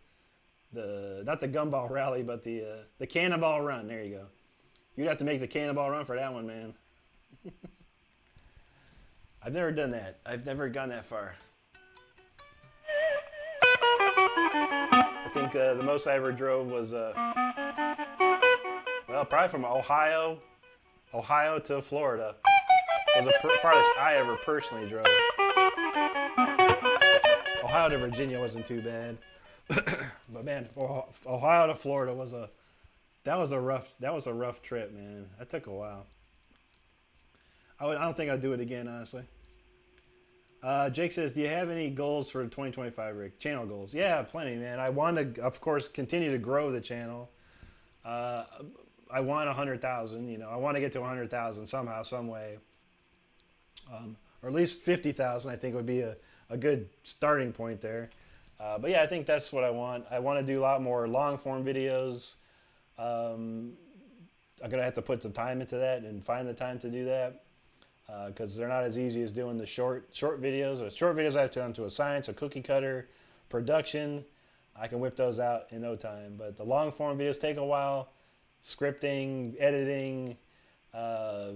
Not the Gumball Rally, but the Cannonball Run. There you go. You'd have to make the Cannonball Run for that one, man. I've never done that. I've never gone that far. I think the most I ever drove was probably from Ohio to Florida. It was the farthest I ever personally drove. Ohio to Virginia wasn't too bad. But man, Ohio to Florida was a rough trip, man. That took a while. I don't think I'd do it again, honestly. Jake says, do you have any goals for 2025, Rick? Channel goals? Yeah, plenty, man. I want to, of course, continue to grow the channel. I want 100,000. I want to get to 100,000 somehow, some way, or at least 50,000. I think would be a good starting point there. But yeah, I think that's what I want. I want to do a lot more long form videos. I'm gonna have to put some time into that and find the time to do that, because they're not as easy as doing the short videos. Or short videos I have to turn to a science, a cookie cutter, production. I can whip those out in no time. But the long form videos take a while. Scripting, editing,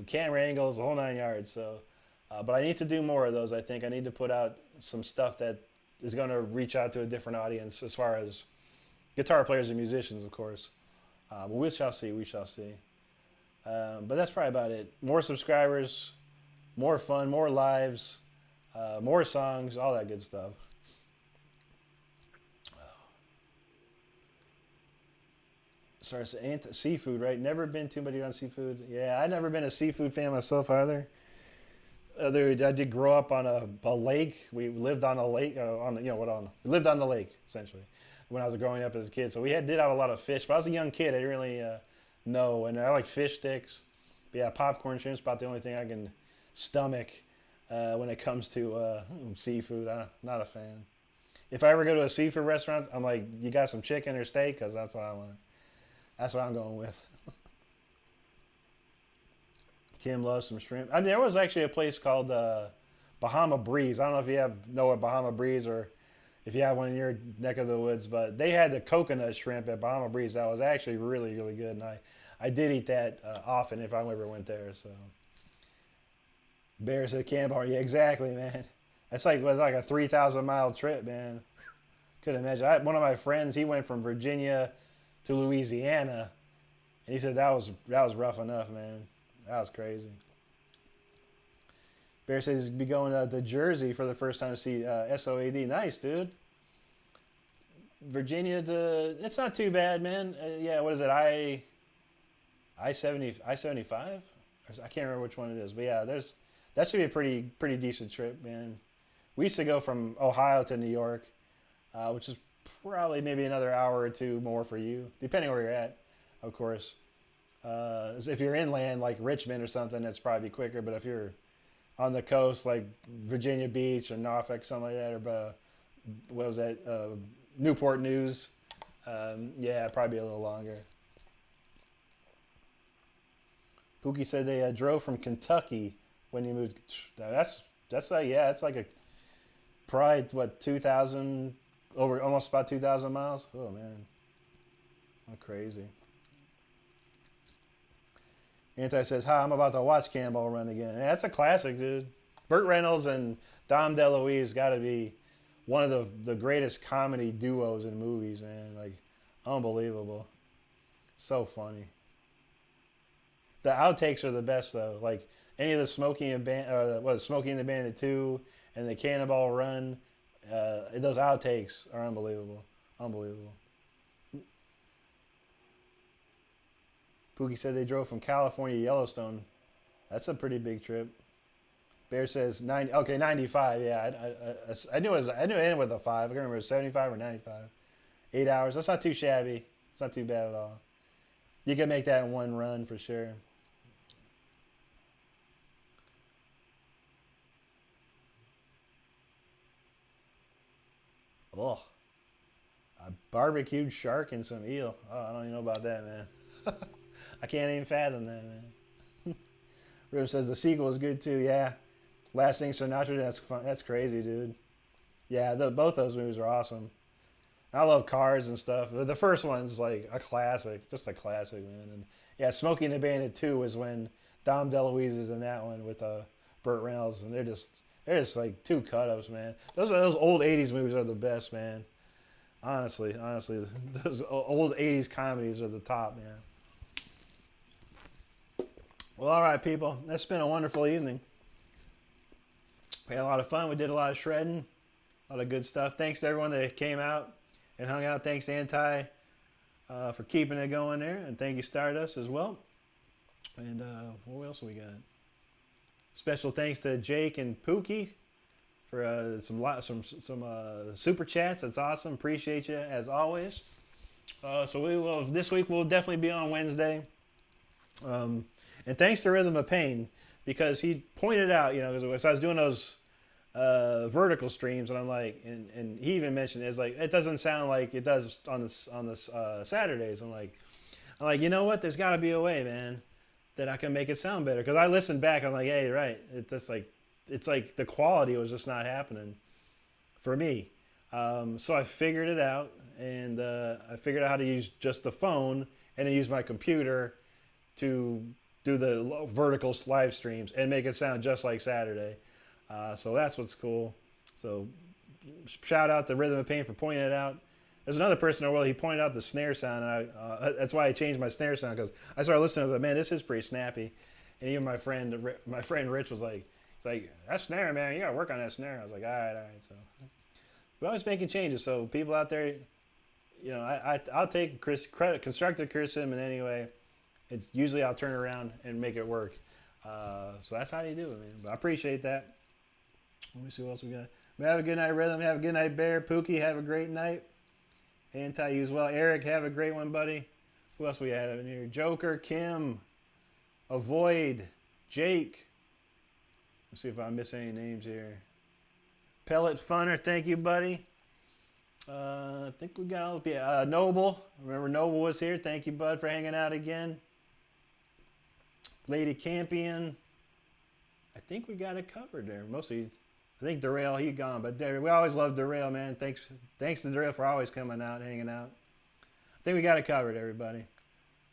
camera angles, the whole 9 yards. So, but I need to do more of those. I think I need to put out some stuff that is going to reach out to a different audience as far as guitar players and musicians, of course. But we shall see. We shall see. But that's probably about it. More subscribers, more fun, more lives, more songs, all that good stuff. Starts seafood, right? Never been too much on seafood. Yeah, I've never been a seafood fan myself either. I did grow up on a lake. We lived on a lake, we lived on the lake essentially when I was growing up as a kid. So did have a lot of fish, but I was a young kid. I didn't really know, and I like fish sticks. But yeah, popcorn shrimp's about the only thing I can stomach when it comes to seafood. I'm not a fan. If I ever go to a seafood restaurant, I'm like, you got some chicken or steak? Because that's what I want. That's what I'm going with. Kim loves some shrimp. I mean, there was actually a place called Bahama Breeze. I don't know if you know what Bahama Breeze or if you have one in your neck of the woods, but they had the coconut shrimp at Bahama Breeze. That was actually really, really good, and I did eat that often if I ever went there. So, Bear said Cannonball. Yeah, exactly, man. That's was like a 3,000-mile trip, man. Couldn't imagine. One of my friends, he went from Virginia to Louisiana, and he said that was rough enough, man. That was crazy. Bear says he'd be going to Jersey for the first time to see SOAD. Nice, dude. Virginia it's not too bad, man. Yeah, what is it? I-75? I can't remember which one it is, but yeah, that should be a pretty decent trip, man. We used to go from Ohio to New York, which is probably maybe another hour or two more for you, depending where you're at, of course. If you're inland, like Richmond or something, that's probably quicker. But if you're on the coast, like Virginia Beach or Norfolk, something like that, or what was that, Newport News, yeah, probably a little longer. Pookie said they drove from Kentucky when he moved. That's like, yeah, it's like probably what, 2,000, over almost about 2,000 miles. Oh man, how crazy. Anti says, "Hi, I'm about to watch Cannonball run again." Yeah, that's a classic, dude. Burt Reynolds and Dom DeLuise got to be one of the greatest comedy duos in movies, man. Like, unbelievable. So funny. The outtakes are the best, though. Like, any of the Smokey and the Bandit 2 and the Cannonball Run, those outtakes are unbelievable. Unbelievable. Pookie said they drove from California to Yellowstone. That's a pretty big trip. Bear says 95. Yeah, I knew it ended with a 5. I can't remember if it was 75 or 95. 8 hours. That's not too shabby. It's not too bad at all. You can make that in one run for sure. Oh, a barbecued shark and some eel. Oh, I don't even know about that, man. I can't even fathom that, man. Rip says the sequel is good too. Yeah, Last Thing Sinatra. That's fun. That's crazy, dude. Yeah, both those movies are awesome. I love cars and stuff. But the first one's like a classic, just a classic, man. And yeah, Smokey and the Bandit 2 was when Dom DeLuise is in that one with Burt Reynolds, and they're just like two cut-ups, man. Those old '80s movies are the best, man. Honestly, those old '80s comedies are the top, man. Well, all right, people. That's been a wonderful evening. We had a lot of fun. We did a lot of shredding, a lot of good stuff. Thanks to everyone that came out and hung out. Thanks, Anti, for keeping it going there, and thank you, Stardust, as well. And what else we got? Special thanks to Jake and Pookie for some super chats. That's awesome. Appreciate you as always. So this week we'll definitely be on Wednesday. And thanks to Rhythm of Pain, because he pointed out, because I was doing those vertical streams, and I'm like, and he even mentioned it's like it doesn't sound like it does on the Saturdays. I'm like, you know what? There's got to be a way, man, that I can make it sound better. Because I listened back, I'm like, hey, right, it's like the quality was just not happening for me. So I figured it out, and I figured out how to use just the phone and then use my computer to do the vertical live streams and make it sound just like Saturday. So that's what's cool. So shout out to Rhythm of Pain for pointing it out. There's another person in the world, he pointed out the snare sound, and that's why I changed my snare sound, because I started listening, I was like, man, this is pretty snappy. And even my friend Rich was like, that snare, man, you gotta work on that snare. I was like, all right. So we're always making changes. So people out there, you know, I'll take constructive criticism in any way. It's usually I'll turn around and make it work. So that's how you do it, man. But I appreciate that. Let me see what else we got. Have a good night, Rhythm. Have a good night, Bear. Pookie, have a great night. Anti, you as well. Eric, have a great one, buddy. Who else we have in here? Joker, Kim, Avoid, Jake. Let's see if I miss any names here. Pellet Funner, thank you, buddy. I think we got Noble. Remember Noble was here. Thank you, bud, for hanging out again. Lady Campion. I think we got it covered there. Mostly, I think Darrell, he gone. But we always love Darrell, man. Thanks to Darrell for always coming out, hanging out. I think we got it covered, everybody.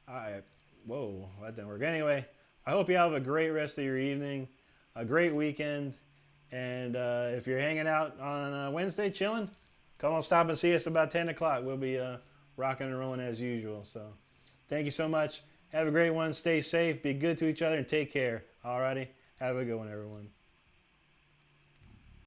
All right. Whoa, that didn't work. Anyway, I hope you have a great rest of your evening, a great weekend. And if you're hanging out on Wednesday, chilling, come on, stop and see us about 10 o'clock. We'll be rocking and rolling as usual. So thank you so much. Have a great one. Stay safe. Be good to each other and take care. All righty. Have a good one, everyone.